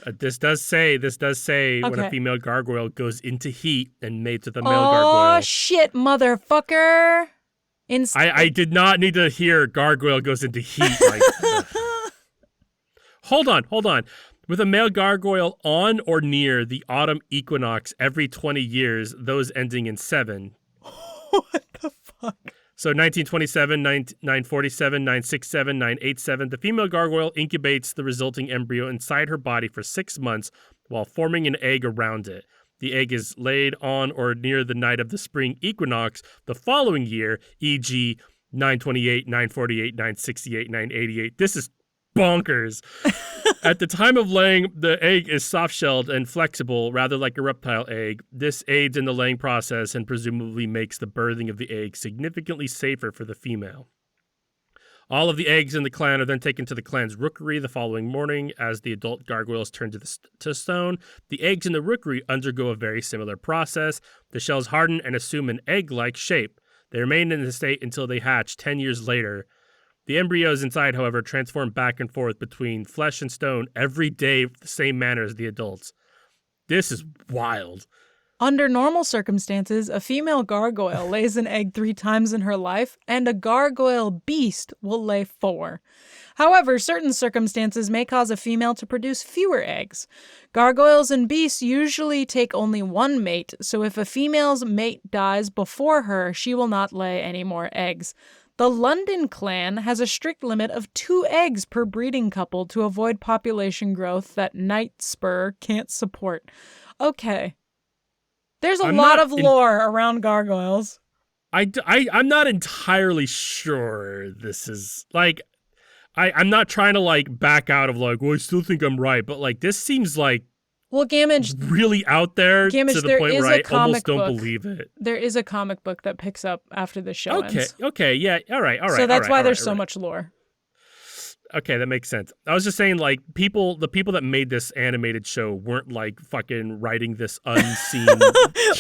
This does say okay. When a female gargoyle goes into heat and mates with a male gargoyle. Oh shit, motherfucker! I did not need to hear gargoyle goes into heat. Like, hold on. With a male gargoyle on or near the autumn equinox every 20 years, those ending in 7. What the fuck? So 1927, 947, 967, 987, the female gargoyle incubates the resulting embryo inside her body for 6 months while forming an egg around it. The egg is laid on or near the night of the spring equinox the following year, e.g. 928, 948, 968, 988. This is bonkers. At the time of laying, the egg is soft-shelled and flexible, rather like a reptile egg. This aids in the laying process and presumably makes the birthing of the egg significantly safer for the female. All of the eggs in the clan are then taken to the clan's rookery the following morning. As the adult gargoyles turn to stone, the eggs in the rookery undergo a very similar process. The shells harden and assume an egg-like shape. They remain in this state until they hatch 10 years later. The embryos inside, however, transform back and forth between flesh and stone every day the same manner as the adults. This is wild. Under normal circumstances, a female gargoyle lays an egg 3 times in her life, and a gargoyle beast will lay 4. However, certain circumstances may cause a female to produce fewer eggs. Gargoyles and beasts usually take only 1 mate, so if a female's mate dies before her, she will not lay any more eggs. The London clan has a strict limit of 2 eggs per breeding couple to avoid population growth that Night Spur can't support. Okay. There's a lot of lore around gargoyles. I'm not entirely sure this is, like, I'm not trying to, like, back out of, like, well, I still think I'm right, but, like, this seems like, well, Gamage, really out there Gamage, to the point where I almost don't believe it. There is a comic book that picks up after the show ends. Okay, yeah, all right. So that's why there's so much lore. Okay, that makes sense. I was just saying, like, the people that made this animated show weren't, like, fucking writing this unseen.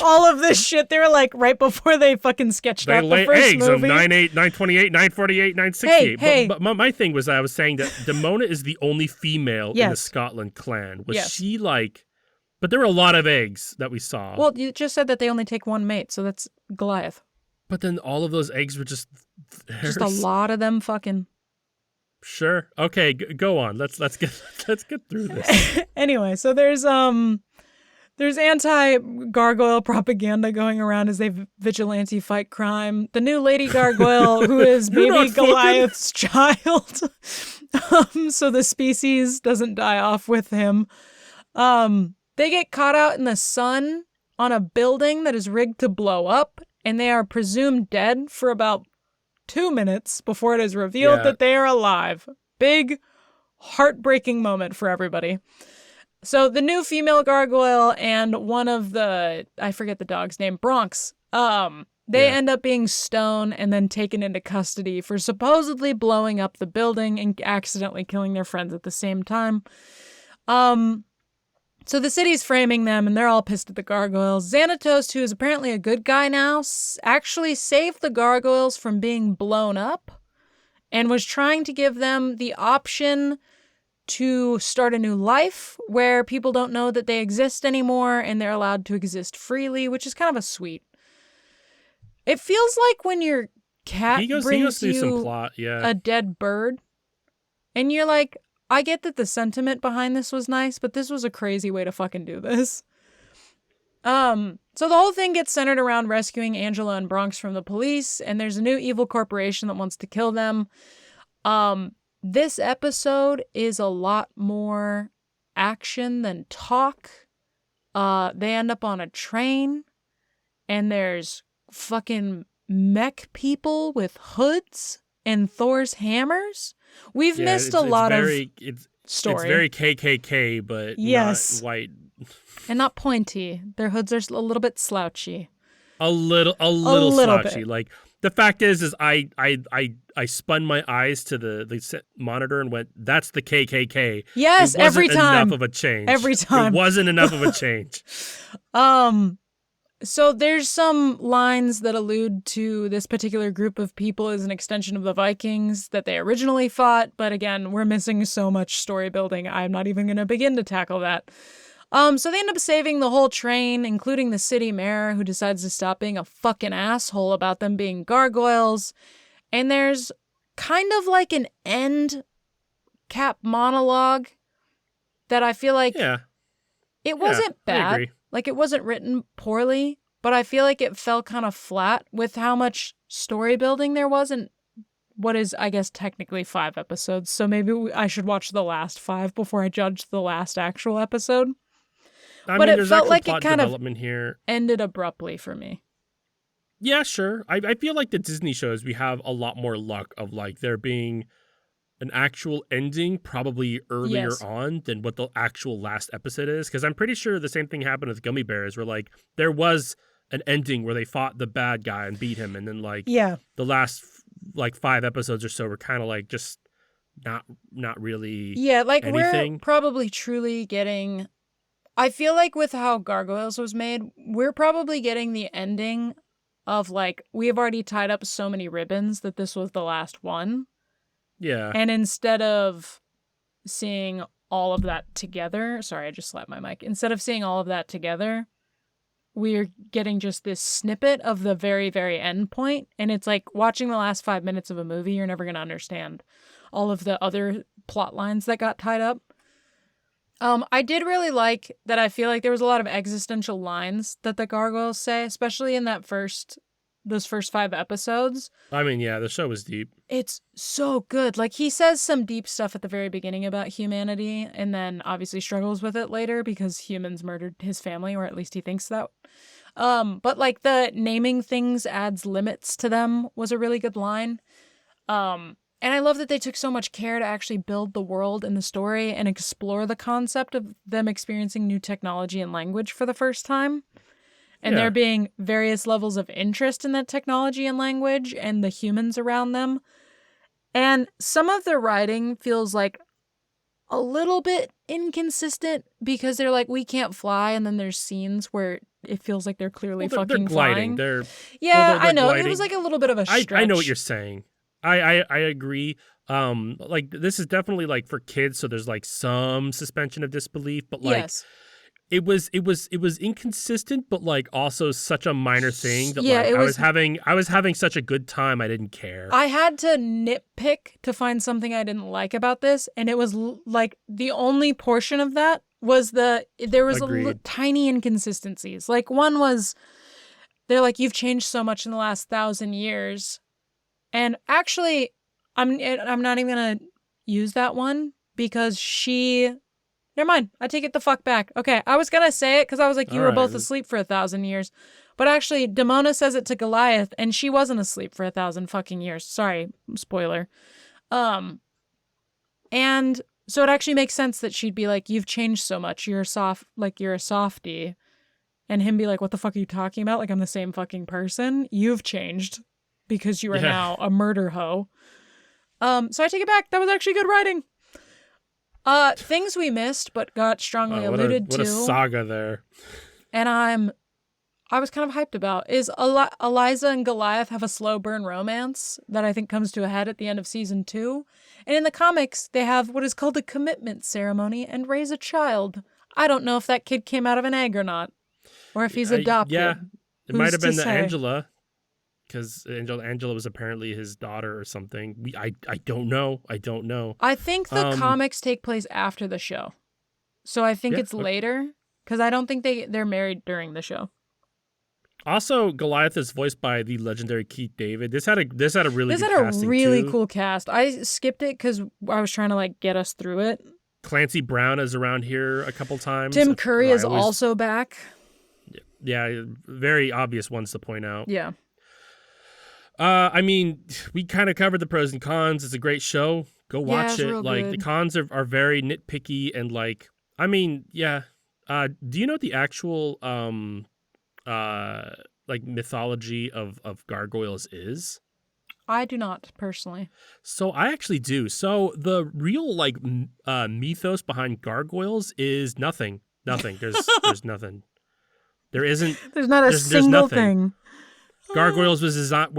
All of this shit, they were, like, right before they fucking sketched out the first eggs movie. Of 9-8, 928, 948, 968. Hey. But my thing was, I was saying that Demona is the only female in the Scotland clan. Was she, like... But there were a lot of eggs that we saw. Well, you just said that they only take 1 mate, so that's Goliath. But then all of those eggs were just... Just a lot of them fucking... Sure. Okay, go on. Let's get through this. Anyway, so there's anti-gargoyle propaganda going around as they vigilante fight crime. The new lady gargoyle, who is baby Goliath's child, so the species doesn't die off with him. They get caught out in the sun on a building that is rigged to blow up, and they are presumed dead for about 2 minutes before it is revealed that they are alive. Big, heartbreaking moment for everybody. So the new female gargoyle and one of the, I forget the dog's name, Bronx, they end up being stoned and then taken into custody for supposedly blowing up the building and accidentally killing their friends at the same time. So the city's framing them, and they're all pissed at the gargoyles. Xanatos, who is apparently a good guy now, actually saved the gargoyles from being blown up and was trying to give them the option to start a new life where people don't know that they exist anymore and they're allowed to exist freely, which is kind of a sweet. It feels like when your cat brings you some plot, a dead bird and you're like, I get that the sentiment behind this was nice, but this was a crazy way to fucking do this. So the whole thing gets centered around rescuing Angela and Bronx from the police, and there's a new evil corporation that wants to kill them. This episode is a lot more action than talk. They end up on a train, and there's fucking mech people with hoods and Thor's hammers. We've missed a lot of story. It's very KKK, but not white. And not pointy. Their hoods are a little bit slouchy. A little slouchy. Bit. Like, the fact is I spun my eyes to the monitor and went, that's the KKK. Yes, every time. It wasn't enough of a change. Every time. It wasn't enough of a change. So there's some lines that allude to this particular group of people as an extension of the Vikings that they originally fought. But again, we're missing so much story building. I'm not even going to begin to tackle that. So they end up saving the whole train, including the city mayor, who decides to stop being a fucking asshole about them being gargoyles. And there's kind of like an end cap monologue that I feel like it wasn't bad. I agree. Like, it wasn't written poorly, but I feel like it fell kind of flat with how much story building there was in what is, I guess, technically 5 episodes. So maybe I should watch the last 5 before I judge the last actual episode. But it felt like it kind of ended abruptly for me. Yeah, sure. I feel like the Disney shows, we have a lot more luck of like there being an actual ending probably earlier on than what the actual last episode is. Because I'm pretty sure the same thing happened with Gummy Bears, where like there was an ending where they fought the bad guy and beat him, and then like the last like 5 episodes or so were kind of like just not really like anything. We're probably truly getting, I feel like with how Gargoyles was made, we're probably getting the ending of like, we have already tied up so many ribbons that this was the last one. Yeah. And instead of seeing all of that together, sorry, I just slapped my mic. Instead of seeing all of that together, we're getting just this snippet of the very, very end point. And it's like watching the last 5 minutes of a movie, you're never going to understand all of the other plot lines that got tied up. I did really like that. I feel like there was a lot of existential lines that the Gargoyles say, especially in those first 5 episodes. I mean, yeah, the show was deep. It's so good. Like, he says some deep stuff at the very beginning about humanity, and then obviously struggles with it later because humans murdered his family, or at least he thinks that. But like the naming things adds limits to them was a really good line. And I love that they took so much care to actually build the world and the story and explore the concept of them experiencing new technology and language for the first time. And there being various levels of interest in that technology and language and the humans around them. And some of the writing feels like a little bit inconsistent because they're like, we can't fly. And then there's scenes where it feels like they're clearly fucking gliding. flying. They're I know. gliding. It was like a little bit of a stretch. I know what you're saying. I agree. Like, this is definitely like for kids, so there's like some suspension of disbelief, but like it was inconsistent, but like also such a minor thing that I was having such a good time I didn't care. I had to nitpick to find something I didn't like about this, and it was like the only portion of that was there was tiny inconsistencies. Like, one was they're like, you've changed so much in the last 1,000 years. And actually, I'm not even going to use that one because never mind. I take it the fuck back. Okay, I was going to say it because I was like, you were both asleep for 1,000 years. But actually, Demona says it to Goliath, and she wasn't asleep for 1,000 fucking years. Sorry, spoiler. And so it actually makes sense that she'd be like, you've changed so much. You're a softie. And him be like, what the fuck are you talking about? Like, I'm the same fucking person. You've changed. Because you are now a murder hoe. So I take it back. That was actually good writing. Things we missed but got strongly alluded to. What a saga there. And I was kind of hyped about is Eliza and Goliath have a slow burn romance that I think comes to a head at the end of season 2. And in the comics, they have what is called a commitment ceremony and raise a child. I don't know if that kid came out of an egg or not, or if he's adopted. Yeah, it might have been the Angela, because Angela was apparently his daughter or something. I don't know. I think the comics take place after the show, so I think it's later, because I don't think they're married during the show. Also, Goliath is voiced by the legendary Keith David. This had a really cool cast. I skipped it because I was trying to like get us through it. Clancy Brown is around here a couple times. Tim Curry is also back. Yeah, very obvious ones to point out. Yeah. I mean, we kind of covered the pros and cons. It's a great show. Go watch it. Like, the cons are very nitpicky and like, I mean, yeah. Do you know what the actual like mythology of Gargoyles is? I do not personally. So I actually do. So the real like mythos behind Gargoyles is nothing. There's nothing. There isn't. There's not a single thing. Gargoyles was designed.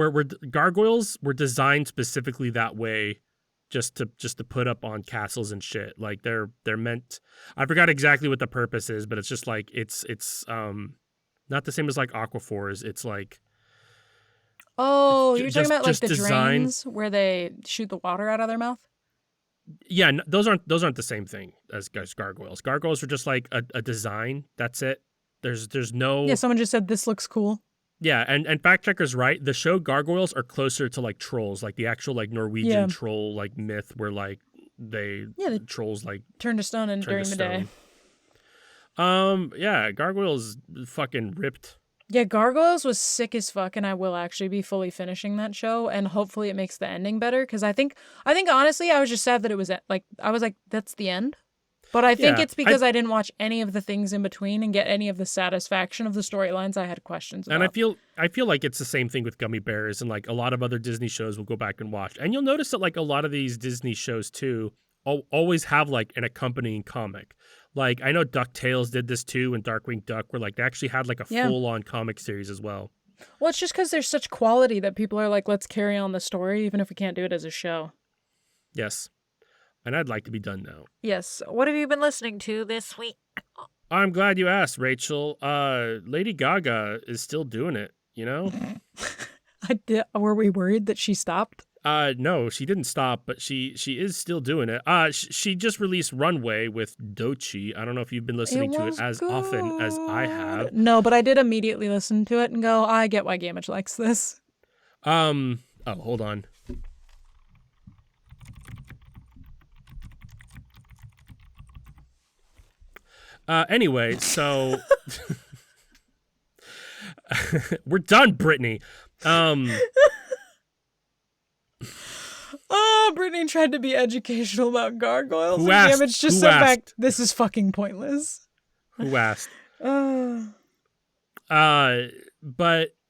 Gargoyles were designed specifically that way, just to put up on castles and shit. Like they're meant. I forgot exactly what the purpose is, but it's just like it's not the same as like Aquaphors. It's like. Oh, you're talking about like the drains where they shoot the water out of their mouth? Yeah, those aren't the same thing as gargoyles. Gargoyles are just like a design. That's it. There's no. Yeah, someone just said this looks cool. Yeah, and fact checker's right. The show Gargoyles are closer to like trolls, like the actual like Norwegian troll like myth where like the trolls like turn to stone during the day. Yeah, Gargoyles fucking ripped. Yeah, Gargoyles was sick as fuck, and I will actually be fully finishing that show, and hopefully it makes the ending better, because I think honestly I was just sad that it was I was like, that's the end. But I think it's because I didn't watch any of the things in between and get any of the satisfaction of the storylines I had questions about. And I feel like it's the same thing with Gummy Bears, and like a lot of other Disney shows we'll go back and watch. And you'll notice that like a lot of these Disney shows too always have like an accompanying comic. Like, I know DuckTales did this too, and Darkwing Duck, where like they actually had like a full-on comic series as well. Well, it's just because there's such quality that people are like, let's carry on the story, even if we can't do it as a show. Yes. And I'd like to be done now. Yes. What have you been listening to this week? I'm glad you asked, Rachel. Lady Gaga is still doing it, you know? Were we worried that she stopped? No, she didn't stop, but she is still doing it. She just released Runway with Doechii. I don't know if you've been listening to it as often as I have. No, but I did immediately listen to it and go, I get why Gamage likes this. Oh, hold on. Anyway, so we're done, Brittany. Oh, Brittany tried to be educational about gargoyles. And Gamage just sat back. This is fucking pointless. Who asked? But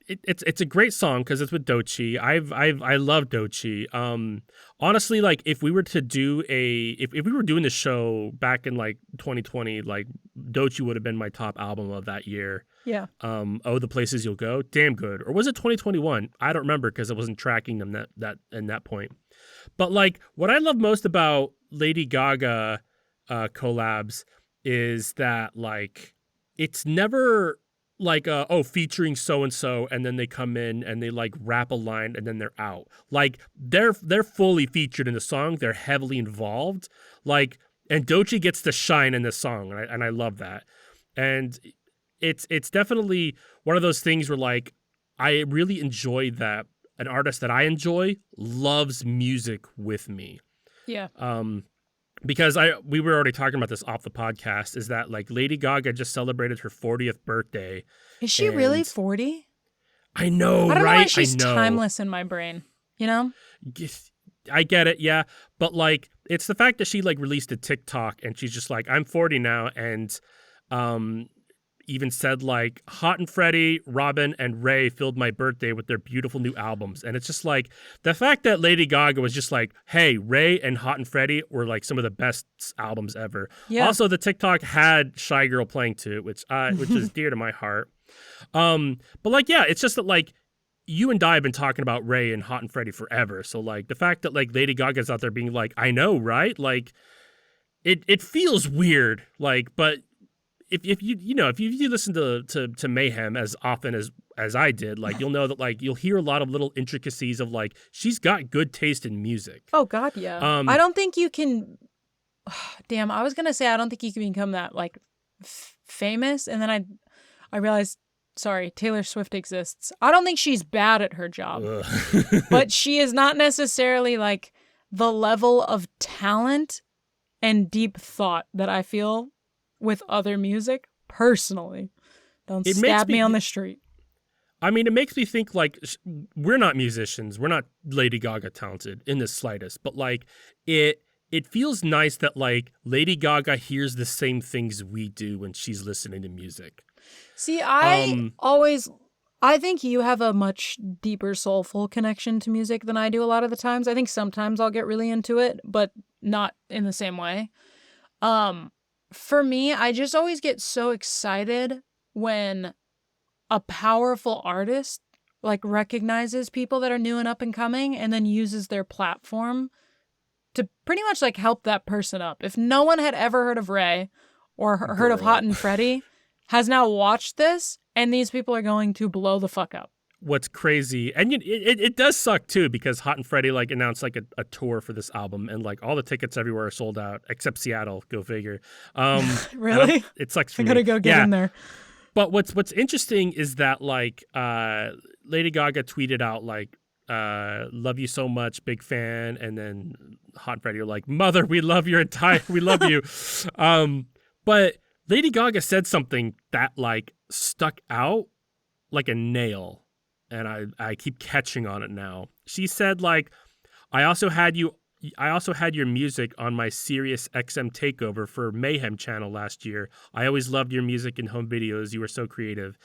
it's a great song because it's with Doechii. I love Doechii. Honestly, like if we were to do if we were doing the show back in like 2020, like Doechii would have been my top album of that year. Yeah. Oh, The Places You'll Go, damn good. Or was it 2021? I don't remember because I wasn't tracking them that point. But like what I love most about Lady Gaga collabs is that like it's never like featuring so and so and then they come in and they like rap a line and then they're out. Like they're fully featured in the song. They're heavily involved. Like, and Doechii gets to shine in this song, and I love that. And it's definitely one of those things where like I really enjoy that an artist that I enjoy loves music with me. Yeah. Because we were already talking about this off the podcast, is that like Lady Gaga just celebrated her 40th birthday. Is she really 40? I know, right? I don't know why she's timeless in my brain, you know? I get it, yeah. But like it's the fact that she like released a TikTok and she's just like, I'm 40 now, and even said like Hot and Freddie, Robin, and Ray filled my birthday with their beautiful new albums. And it's just like the fact that Lady Gaga was just like, hey, Ray and Hot and Freddie were like some of the best albums ever. Yeah. Also, the TikTok had Shy Girl playing to it, which is dear to my heart. But like, yeah, it's just that like you and I have been talking about Ray and Hot and Freddie forever. So like the fact that like Lady Gaga's out there being like, I know, right? Like it feels weird. Like, but if you listen to Mayhem as often as I did, like you'll know that like you'll hear a lot of little intricacies of like she's got good taste in music. Oh God, yeah. I don't think you can. Damn, I was gonna say I don't think you can become that like famous, and then I realized, sorry, Taylor Swift exists. I don't think she's bad at her job, but she is not necessarily like the level of talent and deep thought that I feel with other music, personally. Don't stab me on the street. I mean, it makes me think like we're not musicians. We're not Lady Gaga talented in the slightest, but like it feels nice that like Lady Gaga hears the same things we do when she's listening to music. See, I think you have a much deeper soulful connection to music than I do a lot of the times. I think sometimes I'll get really into it, but not in the same way. For me, I just always get so excited when a powerful artist like recognizes people that are new and up and coming and then uses their platform to pretty much like help that person up. If no one had ever heard of Ray or heard of Hot and Freddie, has now watched this, and these people are going to blow the fuck up. What's crazy, and it does suck too, because Hot and Freddie like announced like a tour for this album, and like all the tickets everywhere are sold out except Seattle. Go figure. Really? It sucks for me. I gotta go get in there. But what's interesting is that like Lady Gaga tweeted out like love you so much, big fan, and then Hot and Freddie are like, mother, we love you. But Lady Gaga said something that like stuck out like a nail. And I keep catching on it now. She said, like, I also had your music on my Sirius XM takeover for Mayhem channel last year. I always loved your music and home videos. You were so creative.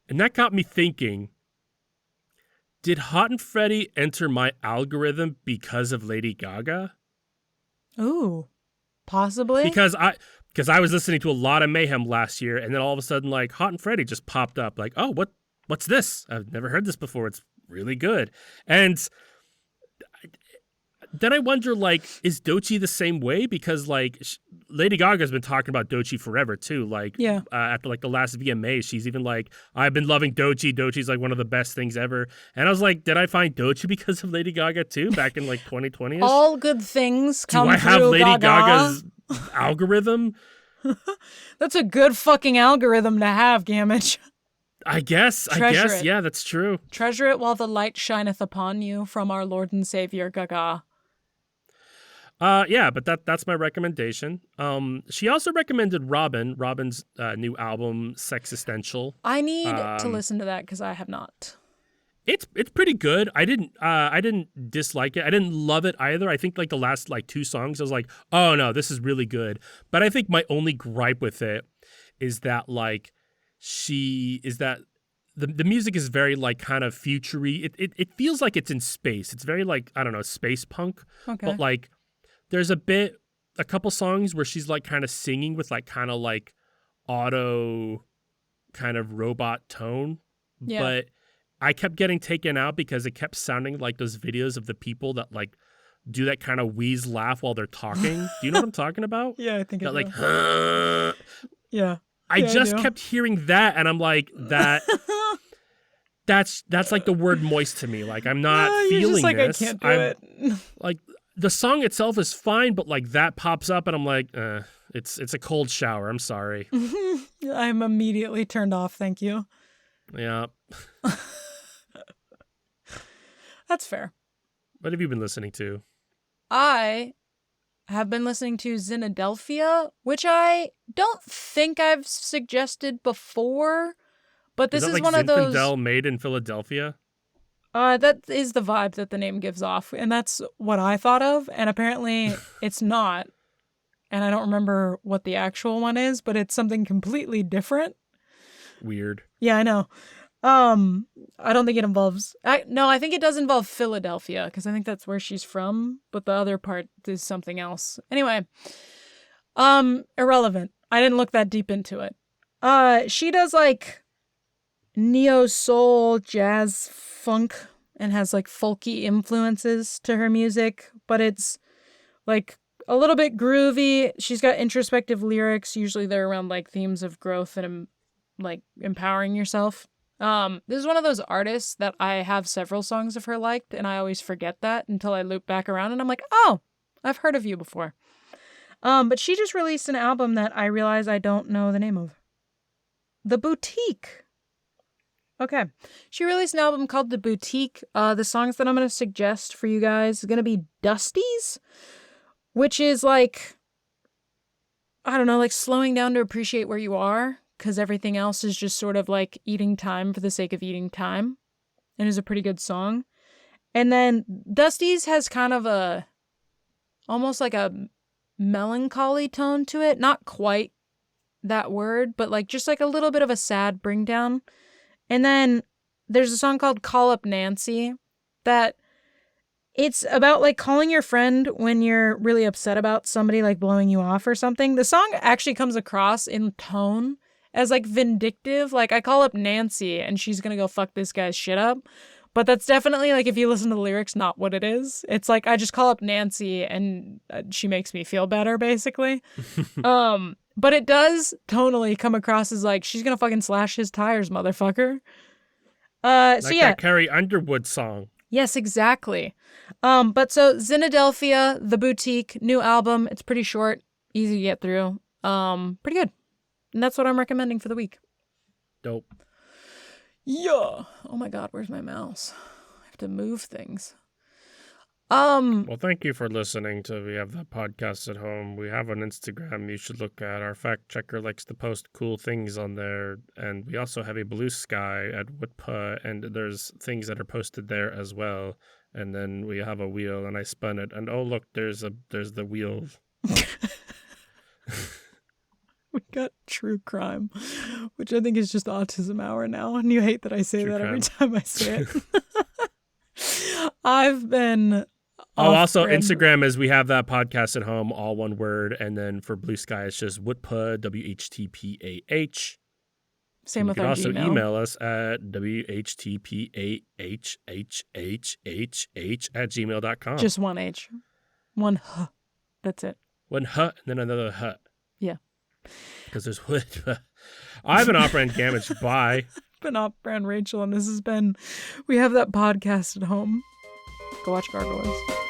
And that got me thinking, did Hot and Freddie enter my algorithm because of Lady Gaga? Ooh, possibly. Because I was listening to a lot of Mayhem last year, and then all of a sudden, like, Hot and Freddie just popped up. Like, oh, what's this? I've never heard this before. It's really good. And then I wonder, like, is Doechii the same way? Because, like, Lady Gaga's been talking about Doechii forever, too. Like, after, like, the last VMA, she's even like, I've been loving Doechii. Doechii's, like, one of the best things ever. And I was like, did I find Doechii because of Lady Gaga, too, back in, like, 2020-ish? All good things come through Gaga. Do I have Lady Gaga's algorithm? That's a good fucking algorithm to have, Gamage. I guess. Yeah, that's true. Treasure it while the light shineth upon you from our Lord and Savior Gaga. Yeah, but that's my recommendation. She also recommended Robin's new album, Sexistential. I need to listen to that because I have not. It's pretty good. I didn't dislike it. I didn't love it either. I think like the last like 2 songs, I was like, oh no, this is really good. But I think my only gripe with it is that like the music is very like kind of future-y. It feels like it's in space. It's very like, I don't know, space punk. Okay. But like there's a couple songs where she's like kind of singing with like kind of like auto kind of robot tone. Yeah. But I kept getting taken out because it kept sounding like those videos of the people that like do that kind of wheeze laugh while they're talking. Do you know what I'm talking about? Yeah, I think that like yeah. I just kept hearing that, and I'm like, that's like the word moist to me. Like I'm not feeling just like, this. I can't do it. Like the song itself is fine, but like that pops up, and I'm like, it's a cold shower. I'm sorry. I'm immediately turned off. Thank you. Yeah. That's fair. What have you been listening to? I have been listening to Xynadelphia, which I don't think I've suggested before, but this is like one of those... Zinfandel made in Philadelphia? That is the vibe that the name gives off, and that's what I thought of, and apparently it's not, and I don't remember what the actual one is, but it's something completely different. weird. Yeah, I know. I don't think it involves. No, I think it does involve Philadelphia because I think that's where she's from. But the other part is something else. Anyway, irrelevant. I didn't look that deep into it. She does like neo soul, jazz, funk, and has like folky influences to her music, but it's like a little bit groovy. She's got introspective lyrics. Usually they're around like themes of growth and like empowering yourself. This is one of those artists that I have several songs of her liked, and I always forget that until I loop back around and I'm like, oh, I've heard of you before. But she just released an album that I realize I don't know the name of. The Boutique. Okay. She released an album called The Boutique. The songs that I'm going to suggest for you guys is going to be Dusty's, which is like, I don't know, like slowing down to appreciate where you are, because everything else is just sort of like eating time for the sake of eating time, and is a pretty good song. And then Dusty's has kind of a, almost like a melancholy tone to it. Not quite that word, but like just like a little bit of a sad bring down. And then there's a song called Call Up Nancy that it's about like calling your friend when you're really upset about somebody like blowing you off or something. The song actually comes across in tone as like vindictive. Like I call up Nancy and she's going to go fuck this guy's shit up. But that's definitely like, if you listen to the lyrics, not what it is. It's like, I just call up Nancy and she makes me feel better, basically. But it does tonally come across as like, she's going to fucking slash his tires, motherfucker. Like so yeah. that Carrie Underwood song. Yes, exactly. But so Xynadelphia, The Boutique, new album. It's pretty short, easy to get through. Pretty good. And that's what I'm recommending for the week. Dope. Yeah. Oh my God, where's my mouse? I have to move things. Well, thank you for listening to We Have That Podcast at Home. We have an Instagram you should look at. Our fact checker likes to post cool things on there. And we also have a Blue Sky at Witpa, and there's things that are posted there as well. And then we have a wheel, and I spun it. And oh, look, there's the wheel. We got true crime, which I think is just autism hour now. And you hate that I say true that crime. Every time I say it. I've been... also Instagram is We Have That Podcast at Home, all one word. And then for Blue Sky, it's just Witpa, WHTPAH. Same with our Gmail. You can also email us at WHTPAHHHH@gmail.com. Just one H. One H. That's it. One H and then another H. Yeah. Because there's Witpa. I've been Opera and Gamage. Bye. Been Opera and Rachel, and this has been We Have That Podcast at Home. Go watch Gargoyles.